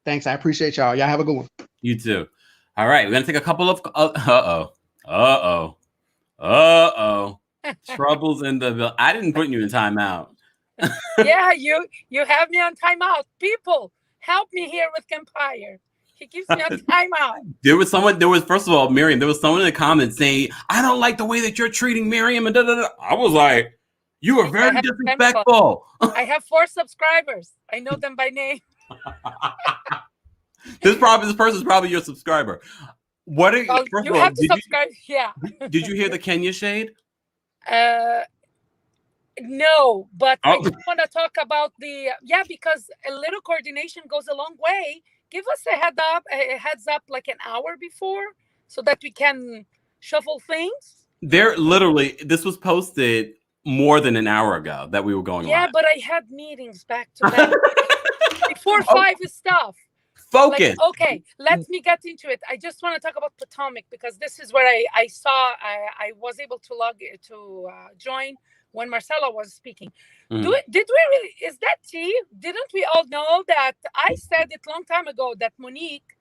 Thanks. I appreciate y'all. Y'all have a good one. You too. All right, we're gonna take a couple of troubles in the bill. I didn't put you in timeout. Yeah, you have me on timeout. People, help me here with Kempire. He keeps me on timeout. There was first of all, Miriam, there was someone in the comments saying, I don't like the way that you're treating Miriam and da da da. I was like, you are very disrespectful. I have 4 subscribers. I know them by name. This person's probably your subscriber. What are well, first you of all, have to subscribe? Yeah. Did you hear the Kenya shade? No, but I just want to talk about because a little coordination goes a long way. Give us a heads up like an hour before so that we can shuffle things. This was posted more than an hour ago that we were going live. Yeah, but I had meetings back to back. Before 5 is stuff. Focus. Like, okay, let me get into it. I just want to talk about Potomac because this is where I saw I was able to join when Marcella was speaking. Did we really? Is that tea? Didn't we all know that? I said it a long time ago that Monique,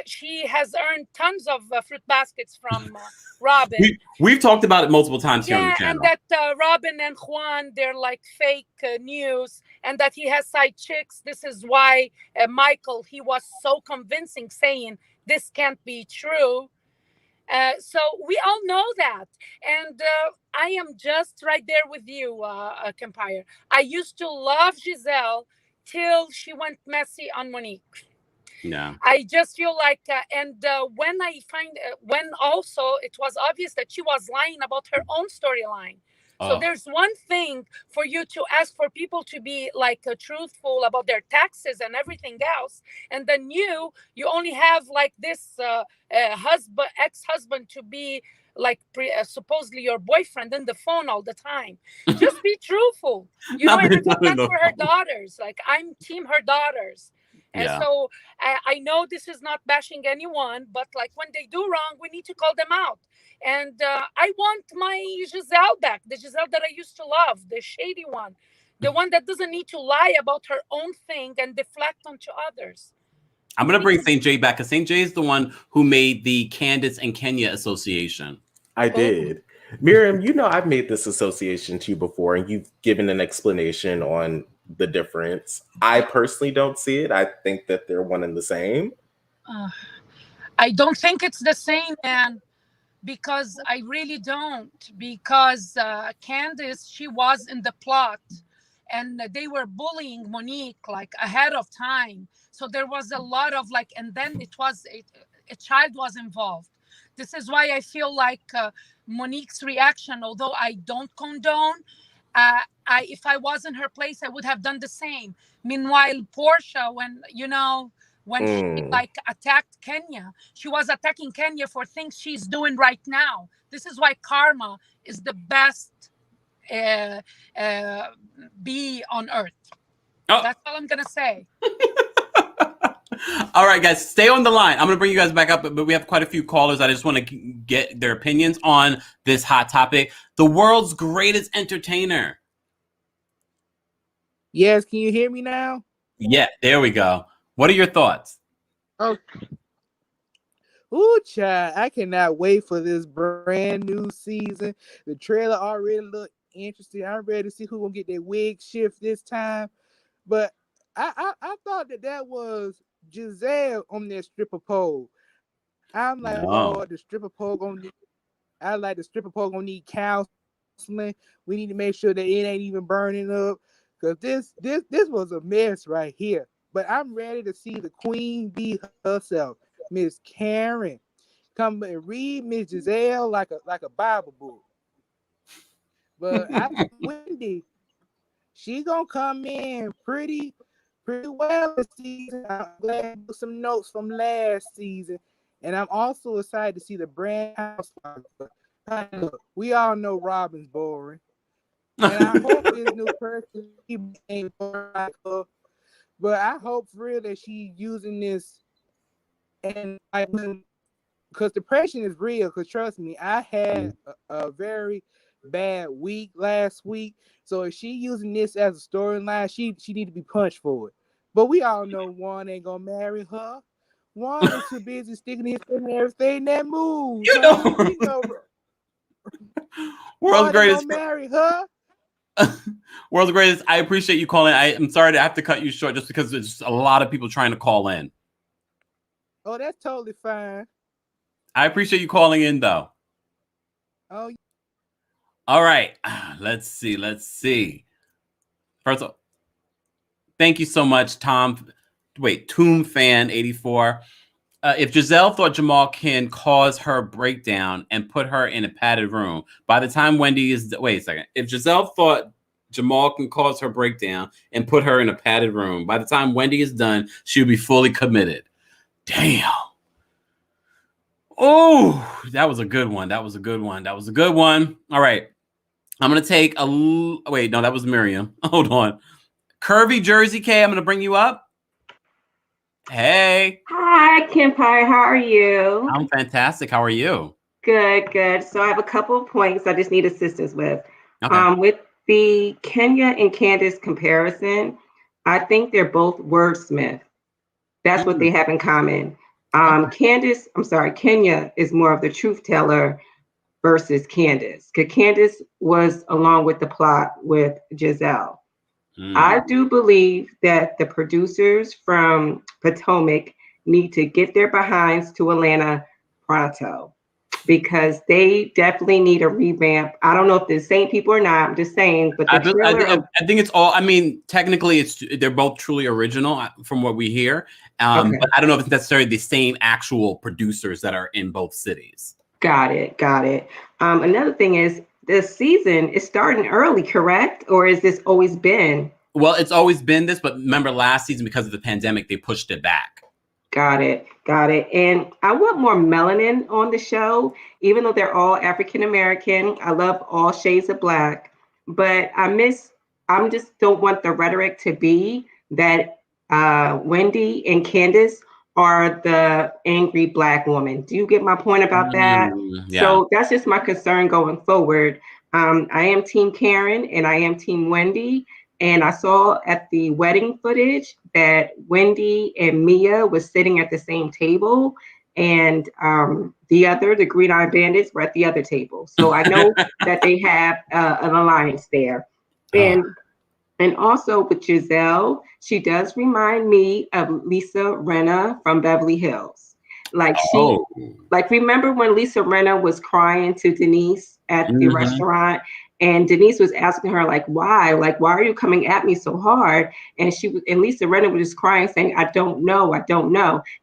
she has earned tons of fruit baskets from Robin. We've talked about it multiple times here on the channel. And that Robin and Juan, they're like fake news, and that he has side chicks. This is why Michael, he was so convincing, saying this can't be true. So we all know that. And I am just right there with you, Kempire. I used to love Giselle till she went messy on Monique. Yeah. I just feel like, when also it was obvious that she was lying about her own storyline. So there's one thing for you to ask for people to be like truthful about their taxes and everything else. And then you only have like this ex-husband to be like supposedly your boyfriend in the phone all the time. Just be truthful. You know, and that's for her daughters. Like I'm team her daughters. And so I know this is not bashing anyone, but like when they do wrong, we need to call them out. And I want my Giselle back, the Giselle that I used to love, the shady one, the one that doesn't need to lie about her own thing and deflect onto others. I'm going to bring St. J back because St. J is the one who made the Candace and Kenya association. I did. Miriam, you know I've made this association to you before, and you've given an explanation on the difference. I personally don't see it. I think that they're one and the same. I don't think it's the same, man, because I really don't. Because Candace, she was in the plot, and they were bullying Monique like ahead of time. So there was a lot of like, and then it was a child was involved. This is why I feel like Monique's reaction, although I don't condone, if I was in her place, I would have done the same. Meanwhile, Portia, when she like attacked Kenya, she was attacking Kenya for things she's doing right now. This is why karma is the best bee on earth. That's all I'm gonna say. All right, guys, stay on the line. I'm going to bring you guys back up, but we have quite a few callers. I just want to get their opinions on this hot topic. The world's greatest entertainer. Yes, can you hear me now? Yeah, there we go. What are your thoughts? Oh, ooh, child, I cannot wait for this brand new season. The trailer already looked interesting. I'm ready to see who's going to get their wig shift this time. But I thought that was Giselle on that stripper pole. I'm like, oh, the stripper pole gonna need counseling. We need to make sure that it ain't even burning up, because this was a mess right here. But I'm ready to see the queen bee herself, Miss Karen, come and read Miss Giselle like a Bible book. But Wendy, she gonna come in pretty well this season. I'm glad to do some notes from last season. And I'm also excited to see the brand Housewife. We all know Robin's boring. And I hope this new person ain't boring like her. But I hope for real that she's using this, and because depression is real. Because trust me, I had a very bad week last week. So if she using this as a storyline, she need to be punched for it. But we all know Juan ain't gonna marry her. Juan is too busy sticking his foot in everything that moves. You know world's greatest. Marry her. World's greatest. I appreciate you calling. I'm sorry to have to cut you short just because there's a lot of people trying to call in. Oh, that's totally fine. I appreciate you calling in, though. Oh, all right. Let's see. First of all, thank you so much, Tom. Wait, Tomb Fan 84. If Giselle thought Jamal can cause her breakdown and put her in a padded room, by the time Wendy is... Wait a second. If Giselle thought Jamal can cause her breakdown and put her in a padded room, by the time Wendy is done, she'll be fully committed. Damn. Oh, that was a good one. All right. I'm going to take a... Wait, no, that was Miriam. Hold on. Curvy Jersey K, I'm going to bring you up. Hey. Hi, Kempire. How are you? I'm fantastic. How are you? Good. So I have a couple of points I just need assistance with. Okay. With the Kenya and Candace comparison, I think they're both wordsmith. That's what they have in common. Kenya is more of the truth teller versus Candace. Because Candace was along with the plot with Giselle. I do believe that the producers from Potomac need to get their behinds to Atlanta pronto, because they definitely need a revamp. I don't know if they're the same people or not. I'm just saying, but I think it's all... I mean, technically, they're both truly original from what we hear. Okay. But I don't know if it's necessarily the same actual producers that are in both cities. Got it. Another thing is, this season is starting early, correct? Or is this always been? Well, it's always been this, but remember last season, because of the pandemic, they pushed it back. Got it. And I want more melanin on the show, even though they're all African American. I love all shades of Black, but I just don't want the rhetoric to be that Wendy and Candace are the angry Black woman. Do you get my point about that? Yeah. So that's just my concern going forward. I am Team Karen and I am Team Wendy. And I saw at the wedding footage that Wendy and Mia was sitting at the same table, and the Green Eye Bandits were at the other table. So I know that they have an alliance there. And also with Giselle, she does remind me of Lisa Rinna from Beverly Hills. Remember when Lisa Rinna was crying to Denise at the restaurant? And Denise was asking her, why? Why are you coming at me so hard? And Lisa Rinna was just crying, saying, I don't know.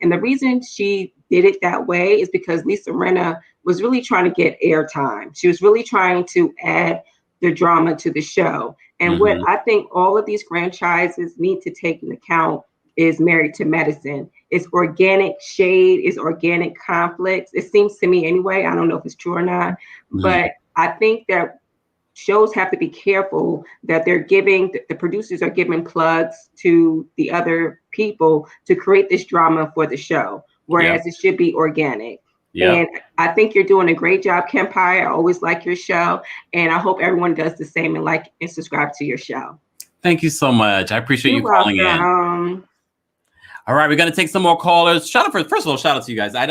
And the reason she did it that way is because Lisa Rinna was really trying to get airtime. She was really trying to add the drama to the show. And what I think all of these franchises need to take into account is Married to Medicine. It's organic shade, it's organic conflicts. It seems to me anyway. I don't know if it's true or not, but I think that shows have to be careful that the producers are giving plugs to the other people to create this drama for the show, whereas it should be organic. And I think you're doing a great job, Kempire. I always like your show, and I hope everyone does the same and like and subscribe to your show. Thank you so much. I appreciate you calling in. All right, we're going to take some more callers. First of all, shout out to you guys. I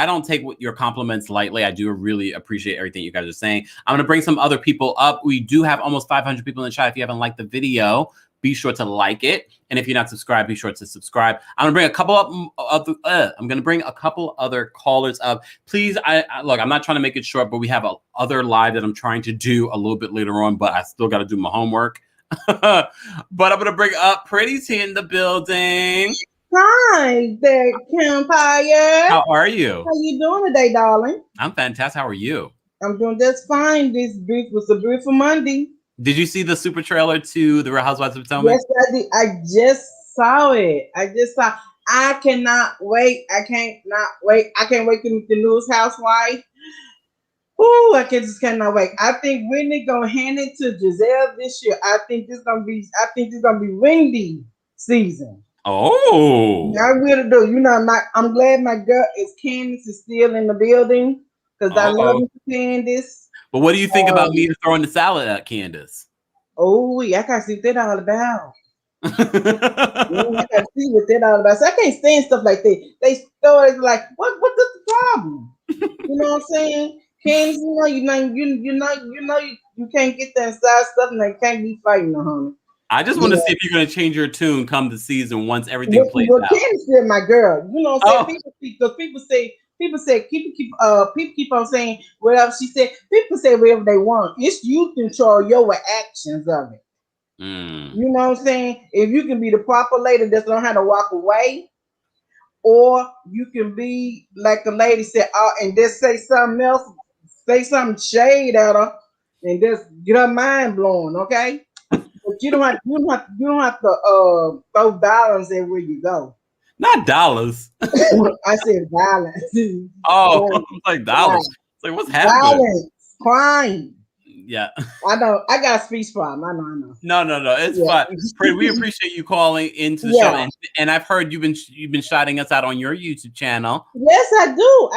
don't take your compliments lightly. I do really appreciate everything you guys are saying. I'm going to bring some other people up. We do have almost 500 people in the chat. If you haven't liked the video, be sure to like it. And if you're not subscribed, be sure to subscribe. I'm going to bring a couple other callers up. Please, I'm not trying to make it short, but we have other live that I'm trying to do a little bit later on, but I still got to do my homework. But I'm going to bring up Pretty T in the building. Hi there, Kempire. How are you? How you doing today, darling? I'm fantastic. How are you? I'm doing just fine. This was a beautiful Monday. Did you see the super trailer to The Real Housewives of Potomac? Yes, I did. I just saw it. I cannot wait. I can't wait to the newest Housewife. Ooh, I just cannot wait. I think Wendy gonna hand it to Giselle this year. I think this gonna be Wendy season. Oh, I really do. I'm glad my girl Candace is still in the building because I love Candace. But what do you think about me throwing the salad at Candace? Oh, I gotta see what that all about. I gotta see what that all about. So I can't stand stuff like that. They throw it like, what's the problem? You know what I'm saying? Candace, you can't get that inside stuff and they can't be fighting, honey. I just want to see if you're going to change your tune come the season once everything plays out. Candace is my girl. You know what I'm saying? People keep on saying whatever she said. People say whatever they want. It's you control your actions of it. You know what I'm saying? If you can be the proper lady that's learn how to walk away, or you can be like the lady said, and just say something else, say something shade at her, and just get her mind blown. Okay, but you don't have to throw dollars everywhere you go. Not dollars. I said violence. Oh, like dollars. It's like, what's happening? Violence, crime. Yeah. I know. I got a speech problem. I know. No. It's fine. Fred, we appreciate you calling into the show, and I've heard you've been shouting us out on your YouTube channel. Yes, I do.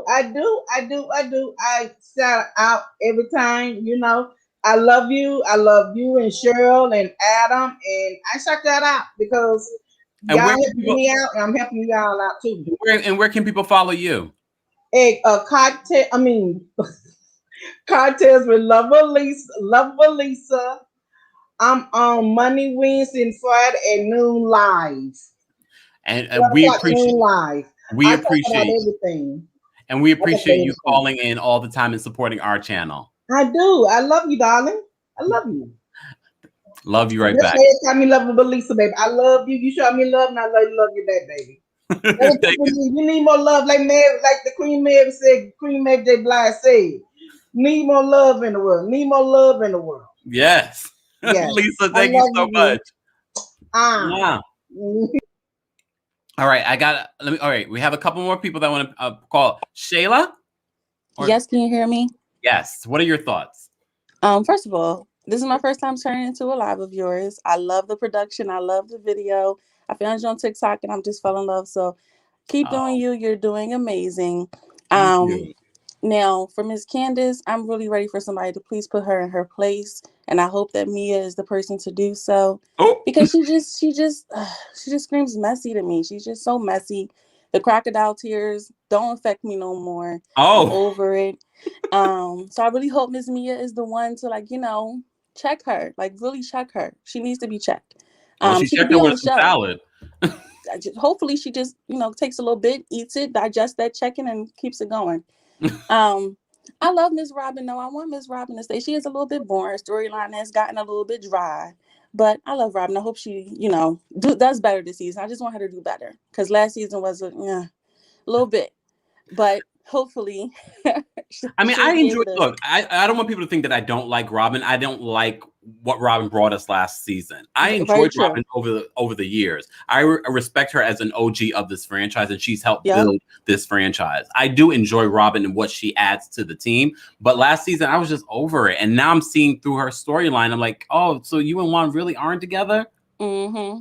I shout out every time. You know, I love you. I love you and Cheryl and Adam, and I shout that out because y'all helping me out, and I'm helping y'all out too. Where can people follow you? Cocktails with Lover Lisa. I'm on Monday, Wednesday, and Friday at noon live. And we appreciate everything. And we appreciate you calling in all the time and supporting our channel. I do. I love you, darling. I love you. Love you right back. Tell me love Lisa, baby. I love you. You show me love, and I love you back, baby. You need more love, like the Queen Mary said. Queen Mary J. Blige said. Need more love in the world. Need more love in the world. Yes. Lisa, thank you so much. Yeah. All right, all right, we have a couple more people that want to call. Shayla? Yes, can you hear me? Yes. What are your thoughts? First of all, this is my first time turning into a live of yours. I love the production. I love the video. I found you on TikTok and I'm just fell in love. So keep doing you. You're doing amazing. Thank you. Now, for Miss Candace, I'm really ready for somebody to please put her in her place, and I hope that Mia is the person to do so. Because she just screams messy to me. She's just so messy. The crocodile tears don't affect me no more. I'm over it. So I really hope Miss Mia is the one to check her, really check her. She needs to be checked. She checked her with some salad. Hopefully she just takes a little bit, eats it, digests that check-in, and keeps it going. I love Miss Robin though. I want Miss Robin to stay. She is a little bit boring. Storyline has gotten a little bit dry, but I love Robin. I hope she does better this season. I just want her to do better because last season was a little bit, but hopefully. I mean, I enjoy. Look, I don't want people to think that I don't like Robin. I don't like what Robin brought us last season. I enjoyed Robin over the years. I respect her as an OG of this franchise, and she's helped build this franchise. I do enjoy Robin and what she adds to the team. But last season, I was just over it, and now I'm seeing through her storyline. I'm like, oh, so you and Juan really aren't together? Mm-hmm.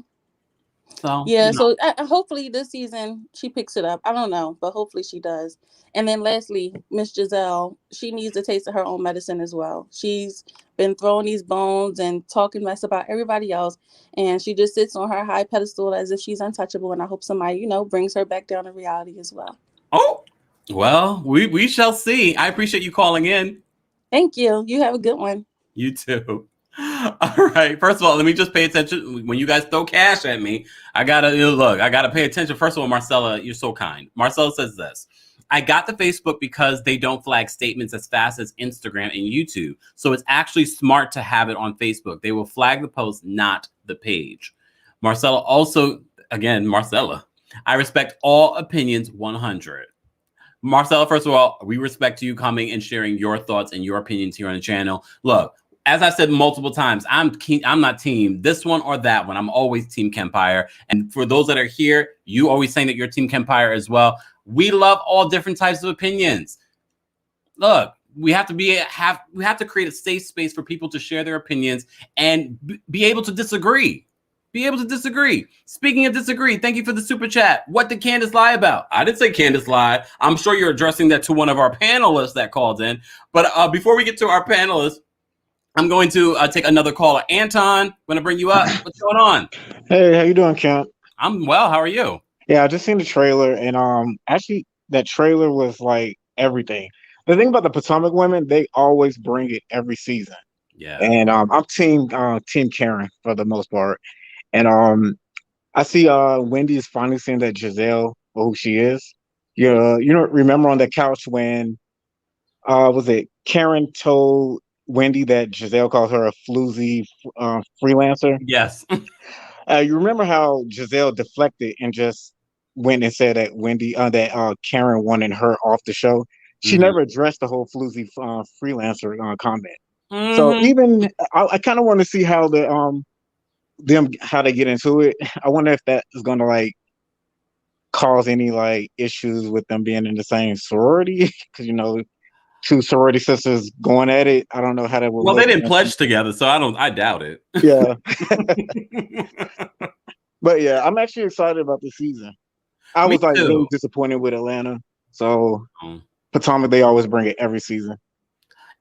So so hopefully this season she picks it up. I don't know, but hopefully she does. And then lastly, Miss Giselle, she needs to taste of her own medicine as well. She's been throwing these bones and talking mess about everybody else, and she just sits on her high pedestal as if she's untouchable. And I hope somebody brings her back down to reality as well. Oh, well, we shall see. I appreciate you calling in. Thank you. You have a good one. You too. All right. First of all, let me just pay attention. When you guys throw cash at me, I gotta pay attention. First of all, Marcella, you're so kind. Marcella says this. I got the Facebook because they don't flag statements as fast as Instagram and YouTube. So it's actually smart to have it on Facebook. They will flag the post, not the page. Marcella also, again, Marcella, I respect all opinions 100. Marcella, first of all, we respect you coming and sharing your thoughts and your opinions here on the channel. Look, as I said multiple times, I'm not team this one or that one. I'm always Team Kempire. And for those that are here, you always saying that you're Team Kempire as well. We love all different types of opinions. Look, we have to create a safe space for people to share their opinions and be able to disagree. Speaking of disagree, thank you for the super chat. What did Candace lie about? I didn't say Candace lied. I'm sure you're addressing that to one of our panelists that called in. But before we get to our panelists, I'm going to take another caller. Anton, I'm going to bring you up. What's going on? Hey, how you doing, Kemp? I'm well. How are you? Yeah, I just seen the trailer, and actually, that trailer was like everything. The thing about the Potomac women, they always bring it every season. Yeah. And I'm team Karen for the most part. And I see Wendy is finally seeing that Giselle for who she is. You know, remember on the couch when was it Karen told Wendy that Giselle called her a floozy freelancer? Yes. You remember how Giselle deflected and just went and said that Karen wanted her off the show. She never addressed the whole floozy freelancer comment. So even I kind of want to see how how they get into it. I wonder if that is going to like cause any like issues with them being in the same sorority, because you know, two sorority sisters going at it. I don't know how that would Well, look. they didn't pledge together, so I doubt it. Yeah. But yeah, I'm actually excited about the season. I was like really disappointed with Atlanta. So Potomac, they always bring it every season.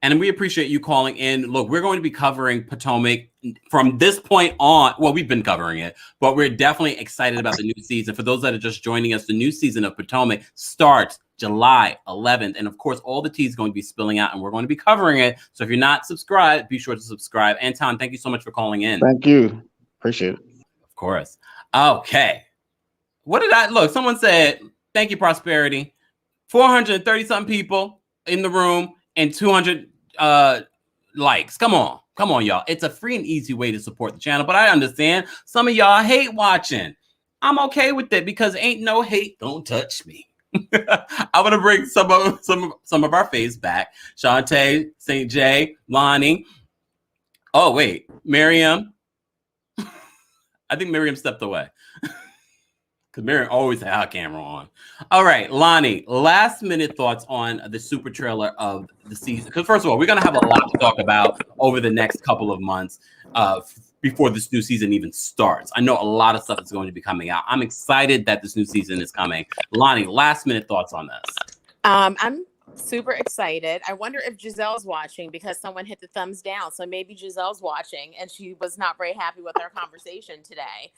And we appreciate you calling in. Look, we're going to be covering Potomac from this point on. Well, we've been covering it, but we're definitely excited about the new season. For those that are just joining us, the new season of Potomac starts July 11th. And of course, all the tea is going to be spilling out and we're going to be covering it. So if you're not subscribed, be sure to subscribe. Anton, thank you so much for calling in. Thank you. Appreciate it. Of course. Okay. What did I look? Someone said, thank you, Prosperity. 430 something people in the room and 200 likes. Come on, y'all. It's a free and easy way to support the channel, but I understand some of y'all hate watching. I'm okay with it because ain't no hate don't touch me. I'm gonna bring some of our faves back. Shantae, St. J, Lonnie. Oh wait, Miriam. I think Miriam stepped away. Because Miriam always had her camera on. All right, Lonnie, last minute thoughts on the super trailer of the season. Because first of all, we're going to have a lot to talk about over the next couple of months before this new season even starts. I know a lot of stuff is going to be coming out. I'm excited that this new season is coming. Lonnie, last minute thoughts on this. I'm super excited. I wonder if Giselle's watching because someone hit the thumbs down. So maybe Giselle's watching and she was not very happy with our conversation today.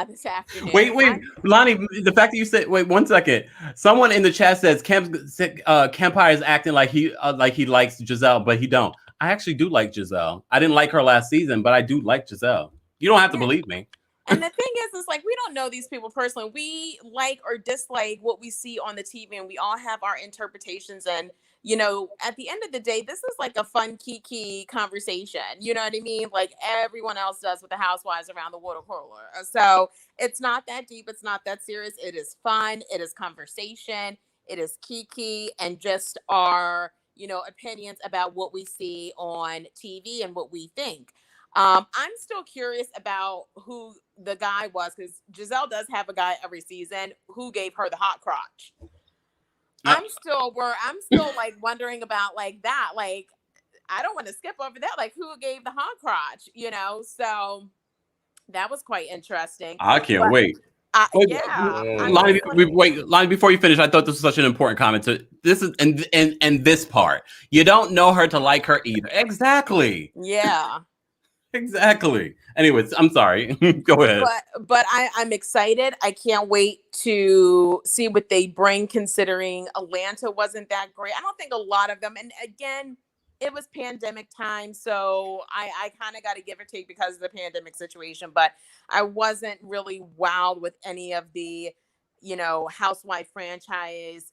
This afternoon. Wait, Lonnie, the fact that you said, wait 1 second. Someone in the chat says Kempire is acting like he likes Giselle, but he don't. I actually do like Giselle. I didn't like her last season, but I do like Giselle. You don't have to believe me. And the thing is like, we don't know these people personally. We like or dislike what we see on the TV and we all have our interpretations. And, you know, at the end of the day, this is like a fun kiki conversation. You know what I mean? Like everyone else does with the housewives around the water cooler. So it's not that deep. It's not that serious. It is fun. It is conversation. It is kiki and just our, you know, opinions about what we see on TV and what we think. I'm still curious about who the guy was because Giselle does have a guy every season who gave her the hot crotch. I'm still like wondering about like that. Like, I don't want to skip over that. Like, who gave the hot crotch? You know, so that was quite interesting. I can't wait. Yeah, Lonnie, before you finish, I thought this was such an important comment. So this is and this part, you don't know her to like her either. Exactly. Yeah. Exactly. Anyways, I'm sorry. Go ahead. But I'm excited. I can't wait to see what they bring, considering Atlanta wasn't that great. I don't think a lot of them. And again, it was pandemic time, so I kind of got to give or take because of the pandemic situation. But I wasn't really wowed with any of the, you know, Housewife franchise,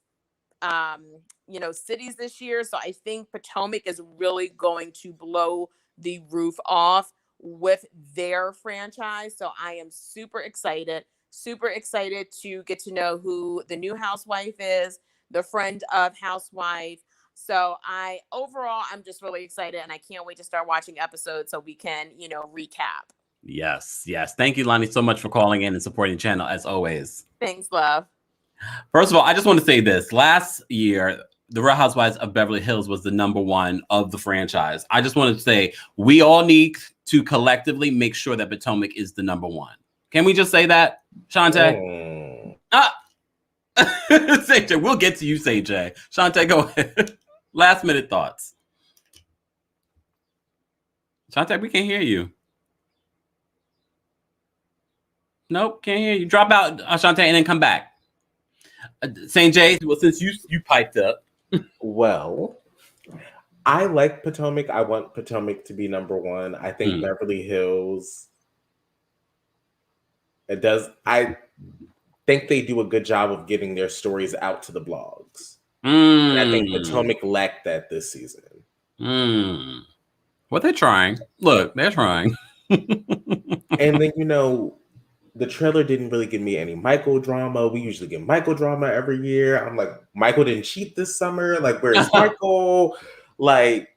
you know, cities this year. So I think Potomac is really going to blow the roof off with their franchise. So I am super excited to get to know who the new housewife is, the friend of Housewife. So I'm just really excited and I can't wait to start watching episodes so we can, you know, recap. Yes. Thank you, Lonnie, so much for calling in and supporting the channel as always. Thanks, love. First of all, I just want to say this. Last year, The Real Housewives of Beverly Hills was the #1 of the franchise. I just wanted to say we all need to collectively make sure that Potomac is the #1. Can we just say that, Shantae? Say J, we'll get to you, Say J. Shantae, go ahead. Last minute thoughts. Shantae, we can't hear you. Nope, can't hear you. Drop out, Shantae, and then come back. St. J, well, since you piped up. Well, I like Potomac. I want Potomac to be number one. I think Beverly Hills. It does. I think they do a good job of getting their stories out to the blogs. And I think Potomac lacked that this season. Well, they're trying. Look, they're trying. And then, you know, the trailer didn't really give me any Michael drama. We usually get Michael drama every year. I'm like, Michael didn't cheat this summer. Like, where's Michael? Like,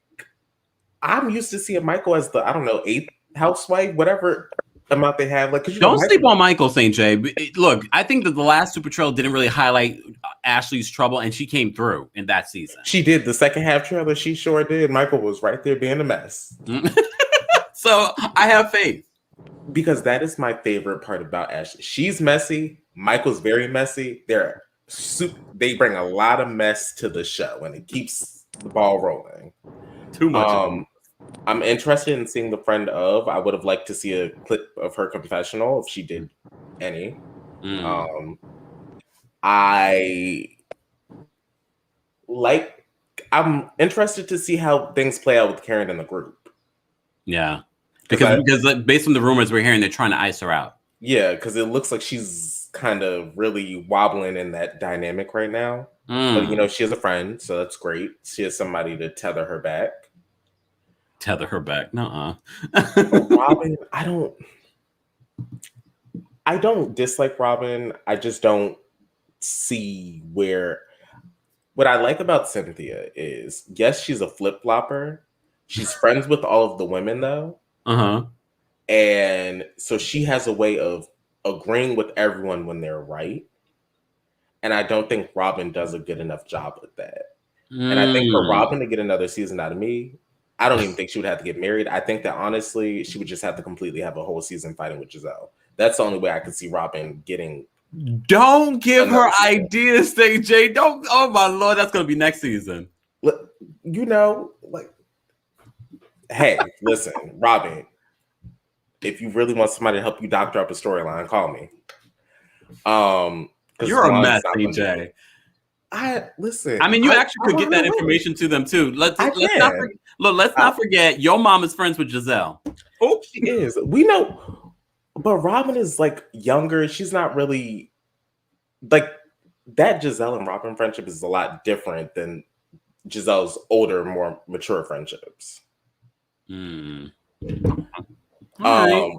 I'm used to seeing Michael as the, I don't know, 8th housewife, whatever amount they have. Like, don't sleep on Michael, St. J. Look, I think that the last Super Trailer didn't really highlight Ashley's trouble, and she came through in that season. She did. The second half trailer, she sure did. Michael was right there being a mess. So I have faith. Because that is my favorite part about Ashley. She's messy. Michael's very messy. They bring a lot of mess to the show, and it keeps the ball rolling. Too much. I'm interested in seeing the friend of. I would have liked to see a clip of her confessional if she did any. I'm interested to see how things play out with Karen in the group. Yeah. Because based on the rumors we're hearing, they're trying to ice her out. Yeah, because it looks like she's kind of really wobbling in that dynamic right now. But, you know, she has a friend, so that's great. She has somebody to tether her back. Tether her back? Nuh-uh. Robin, I don't dislike Robin. I just don't see where... What I like about Cynthia is, yes, she's a flip-flopper. She's friends with all of the women, though. And so she has a way of agreeing with everyone when they're right. And I don't think Robin does a good enough job with that. And I think for Robin to get another season out of me, I don't even think she would have to get married. I think that honestly, she would just have to completely have a whole season fighting with Giselle. That's the only way I could see Robin getting. Don't give her ideas, J. Don't. Oh my Lord, that's gonna be next season. You know, like, hey, listen, Robin. If you really want somebody to help you doctor up a storyline, call me. You're a mess, DJ. Listen. I mean, you actually could get that information to them too. Let's not forget your mom is friends with Giselle. Oh, she is. We know, but Robin is like younger. She's not really like that. Giselle and Robin friendship is a lot different than Giselle's older, more mature friendships. Right.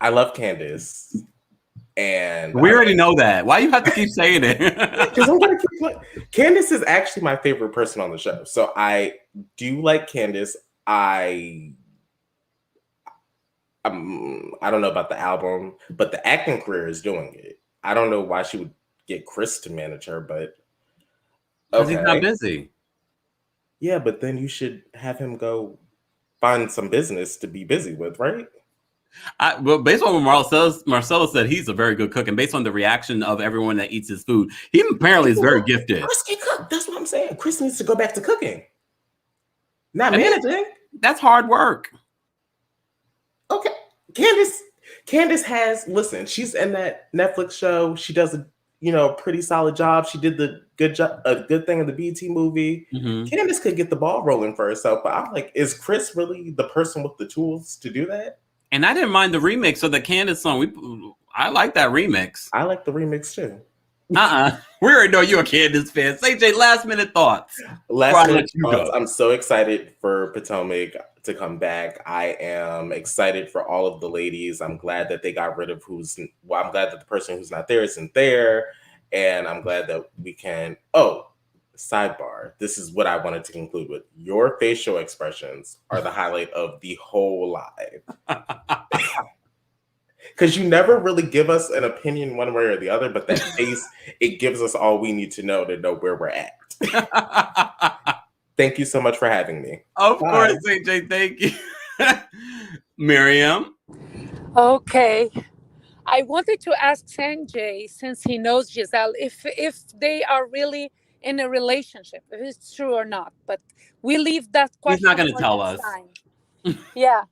I love Candace, and we already know that. Why you have to keep saying it? Because I'm gonna keep. Candace is actually my favorite person on the show, so I do like Candace. I don't know about the album, but the acting career is doing it. I don't know why she would get Chris to manage her, but because he's not busy. Yeah, but then you should have him go find some business to be busy with, right? Well, based on what Marcelo said, he's a very good cook, and based on the reaction of everyone that eats his food, he apparently is very gifted. Chris can cook. That's what I'm saying. Chris needs to go back to cooking, not managing. That's hard work. Okay, Candace has she's in that Netflix show. She does a pretty solid job. She did a good thing in the BT movie. Candace could get the ball rolling for herself, but I'm like, is Chris really the person with the tools to do that? And I didn't mind the remix of the Candace song. I like that remix. I like the remix too. We already know you're a Candace fan. CJ, last minute thoughts. I'm so excited for Potomac to come back. I am excited for all of the ladies. I'm glad that they got rid of I'm glad that the person who's not there isn't there. And I'm glad that we can. Oh, sidebar. This is what I wanted to conclude with. Your facial expressions are the highlight of the whole live. Because you never really give us an opinion one way or the other, but that face, it gives us all we need to know where we're at. Thank you so much for having me. Of course, AJ, thank you. Miriam? Okay. I wanted to ask Sanjay, since he knows Giselle, if they are really in a relationship, if it's true or not. But we leave that question. He's not going to tell us. Yeah.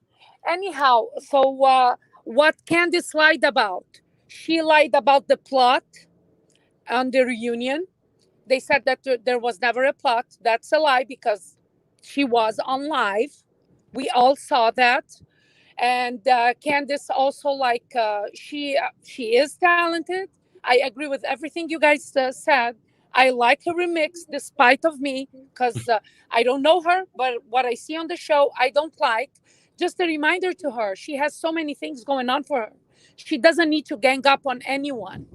Anyhow, so what Candice lied about? She lied about the plot on the reunion. They said that there was never a plot. That's a lie because she was on live. We all saw that. And Candice also, like, she is talented. I agree with everything you guys said. I like her remix despite of me, because I don't know her, but what I see on the show I don't like. Just a reminder to her, she has so many things going on for her. She doesn't need to gang up on anyone,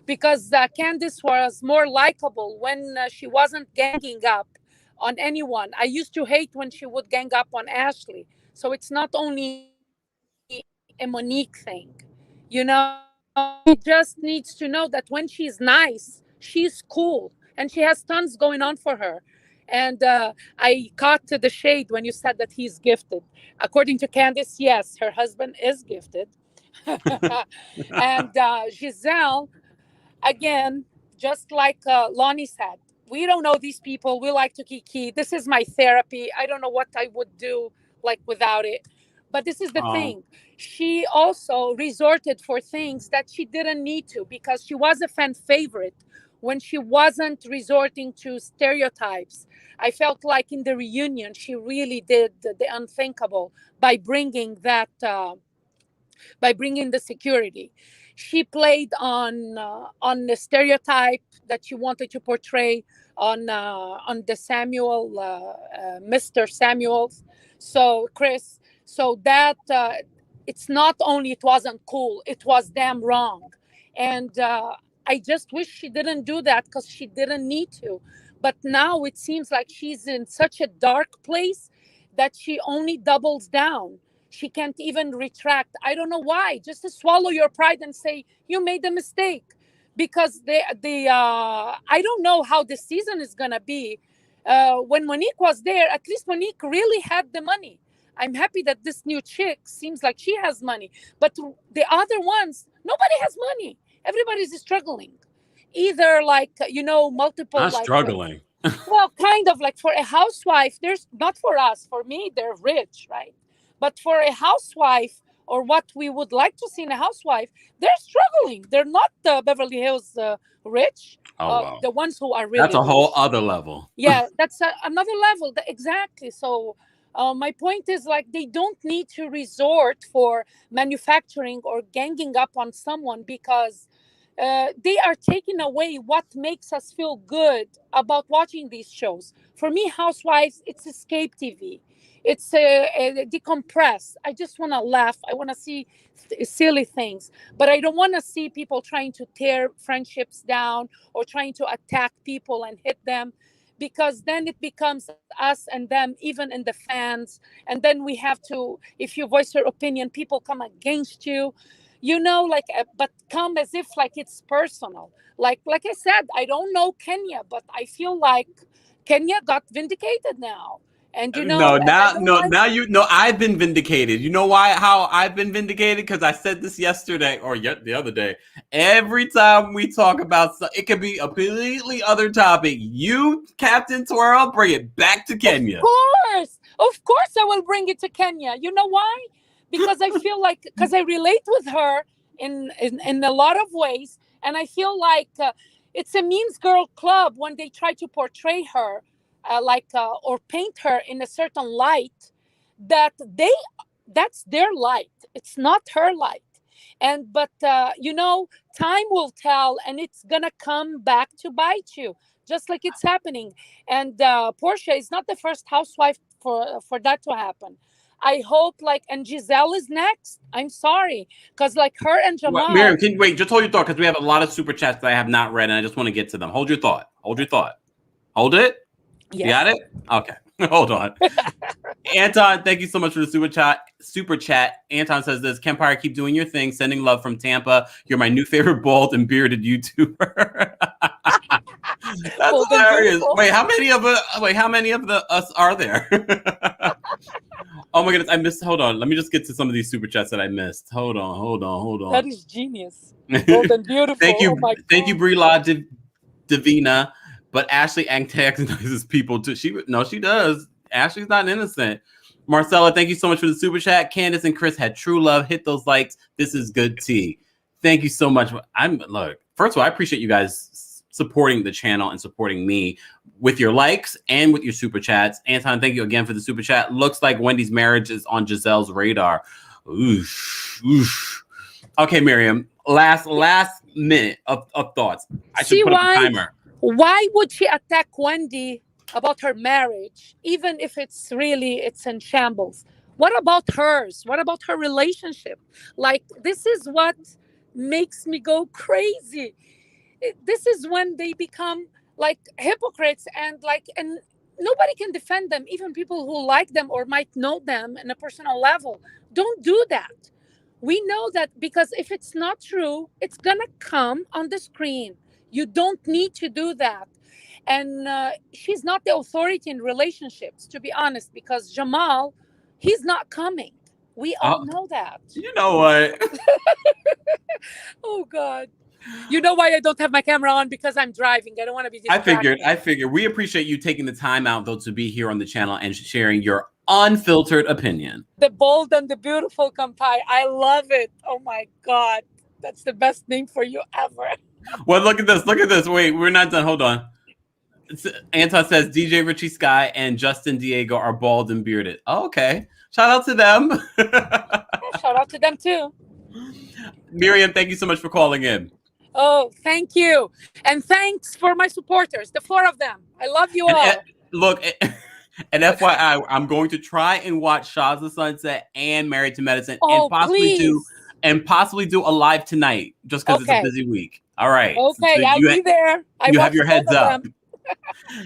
because Candice was more likable when she wasn't ganging up on anyone. I used to hate when she would gang up on Ashley. So it's not only a Monique thing, you know. She just needs to know that when she's nice, she's cool, and she has tons going on for her. And I caught the shade when you said that he's gifted. According to Candice, yes, her husband is gifted. And Giselle, again, just like Lonnie said, we don't know these people. We like to kiki. This is my therapy. I don't know what I would do like without it. But this is the thing. She also resorted for things that she didn't need to, because she was a fan favorite when she wasn't resorting to stereotypes. I felt like in the reunion, she really did the unthinkable by bringing that. By bringing the security. She played on the stereotype that she wanted to portray on the Samuel, Mr. Samuels. So Chris, so that it's not only it wasn't cool, it was damn wrong, and I just wish she didn't do that because she didn't need to. But now it seems like she's in such a dark place that she only doubles down. She can't even retract. I don't know why. Just to swallow your pride and say you made a mistake, because I don't know how the season is gonna be. When Monique was there, at least Monique really had the money. I'm happy that this new chick seems like she has money, but the other ones, nobody has money. Everybody's struggling. Either like multiple Not like struggling. well, kind of like for a housewife. There's not for us. For me, they're rich, right? But for a housewife, or what we would like to see in a housewife, they're struggling. They're not the Beverly Hills rich. Oh, wow. The ones who are really That's a whole rich. other level. Yeah, that's another level. Exactly. So my point is, like, they don't need to resort for manufacturing or ganging up on someone, because they are taking away what makes us feel good about watching these shows. For me, Housewives, it's escape TV. It's a decompress. I just want to laugh. I want to see silly things, but I don't want to see people trying to tear friendships down or trying to attack people and hit them, because then it becomes us and them, even in the fans. And then we have to, if you voice your opinion, people come against you, but come as if like it's personal. Like I said, I don't know Kenya, but I feel like Kenya got vindicated now. And I've been vindicated. You know why? How I've been vindicated? Because I said this yesterday or the other day. Every time we talk about it could be a completely other topic. You, Captain Twirl, bring it back to Kenya. Of course, I will bring it to Kenya. You know why? Because I feel like, because I relate with her in a lot of ways, and I feel like it's a means girl club when they try to portray her or paint her in a certain light that's their light. It's not her light. But time will tell, and it's gonna come back to bite you, just like it's happening. And Portia is not the first housewife for that to happen. I hope and Giselle is next. I'm sorry, because her and Jamal. Miriam, can you wait? Just hold your thought, because we have a lot of super chats that I have not read, and I just want to get to them. Hold your thought. Hold it. Yes. You got it? Okay. Hold on. Anton, thank you so much for the super chat. Anton says this: Kempire, keep doing your thing. Sending love from Tampa. You're my new favorite bald and bearded YouTuber. That's hilarious. Wait, how many of us are there? Oh my goodness, I missed. Hold on. Let me just get to some of these super chats that I missed. Hold on. That is genius. Bold and beautiful. Thank you, Brila Divina. But Ashley antagonizes people too. She does. Ashley's not innocent. Marcella, thank you so much for the super chat. Candace and Chris had true love. Hit those likes. This is good tea. Thank you so much. First of all, I appreciate you guys supporting the channel and supporting me with your likes and with your super chats. Anton, thank you again for the super chat. Looks like Wendy's marriage is on Giselle's radar. Oof, oof. Okay, Miriam, last minute of thoughts. I should put up a timer. Why would she attack Wendy about her marriage, even if it's in shambles? What about hers? What about her relationship? Like, this is what makes me go crazy. This is when they become like hypocrites and nobody can defend them, even people who like them or might know them on a personal level. Don't do that. We know that, because if it's not true, it's gonna come on the screen. You don't need to do that. And she's not the authority in relationships, to be honest, because Jamal, he's not coming. We all know that. You know what? Oh, God. You know why I don't have my camera on? Because I'm driving. I don't want to be distracted. I figured. We appreciate you taking the time out, though, to be here on the channel and sharing your unfiltered opinion. The bold and the beautiful Kempire. I love it. Oh, my God. That's the best name for you ever. Well, look at this. Look at this. Wait, we're not done. Hold on. Anton says DJ Richie Sky and Justin Diego are bald and bearded. Oh, okay. Shout out to them. Shout out to them, too. Miriam, thank you so much for calling in. Oh, thank you. And thanks for my supporters, the 4 of them. I love you all. Look, and FYI, I'm going to try and watch Shahs of Sunset and Married to Medicine and possibly do a live tonight, just because it's a busy week. All right. Okay, so I'll be there. You have your heads up.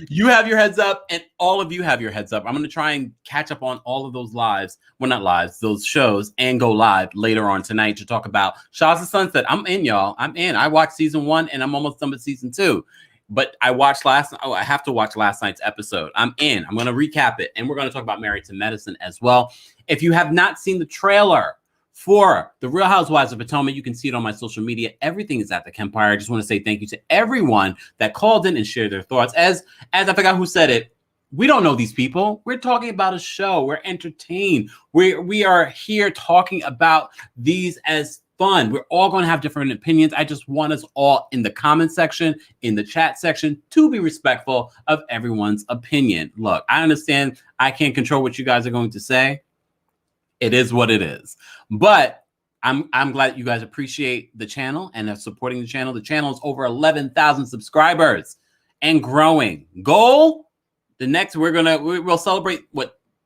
You have your heads up, and all of you have your heads up. I'm going to try and catch up on all of those lives. Well, not lives, those shows, and go live later on tonight to talk about Shahs of Sunset. I'm in, y'all. I'm in. I watched season 1, and I'm almost done with season 2. But I watched I have to watch last night's episode. I'm in. I'm going to recap it, and we're going to talk about Married to Medicine as well. If you have not seen the trailer for The Real Housewives of Potomac, you can see it on my social media. Everything is at TheKempire. I just want to say thank you to everyone that called in and shared their thoughts. As I forgot who said it, we don't know these people. We're talking about a show. We're entertained. We are here talking about these as fun. We're all going to have different opinions. I just want us all in the comment section, in the chat section, to be respectful of everyone's opinion. Look, I understand I can't control what you guys are going to say. It is what it is. But I'm glad you guys appreciate the channel and are supporting the channel. The channel is over 11,000 subscribers and growing. Goal, we'll celebrate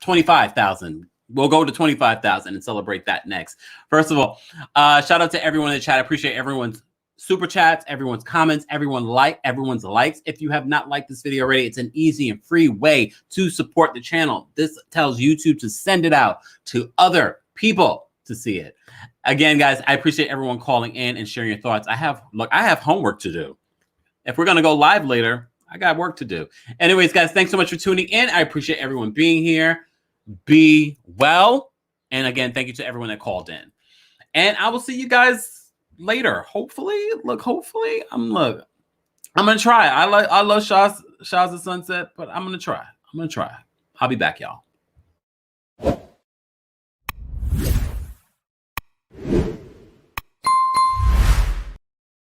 25,000. We'll go to 25,000 and celebrate that next. First of all, shout out to everyone in the chat. I appreciate everyone's super chats, everyone's comments, everyone's likes. If you have not liked this video already, it's an easy and free way to support the channel. This tells YouTube to send it out to other people to see it. Again, guys, I appreciate everyone calling in and sharing your thoughts. I have homework to do. If we're going to go live later, I got work to do. Anyways, guys, thanks so much for tuning in. I appreciate everyone being here. Be well. And again, thank you to everyone that called in. And I will see you guys later. Hopefully, I'm gonna try. I love Shahs of Sunset, but I'm gonna try. I'll be back, y'all.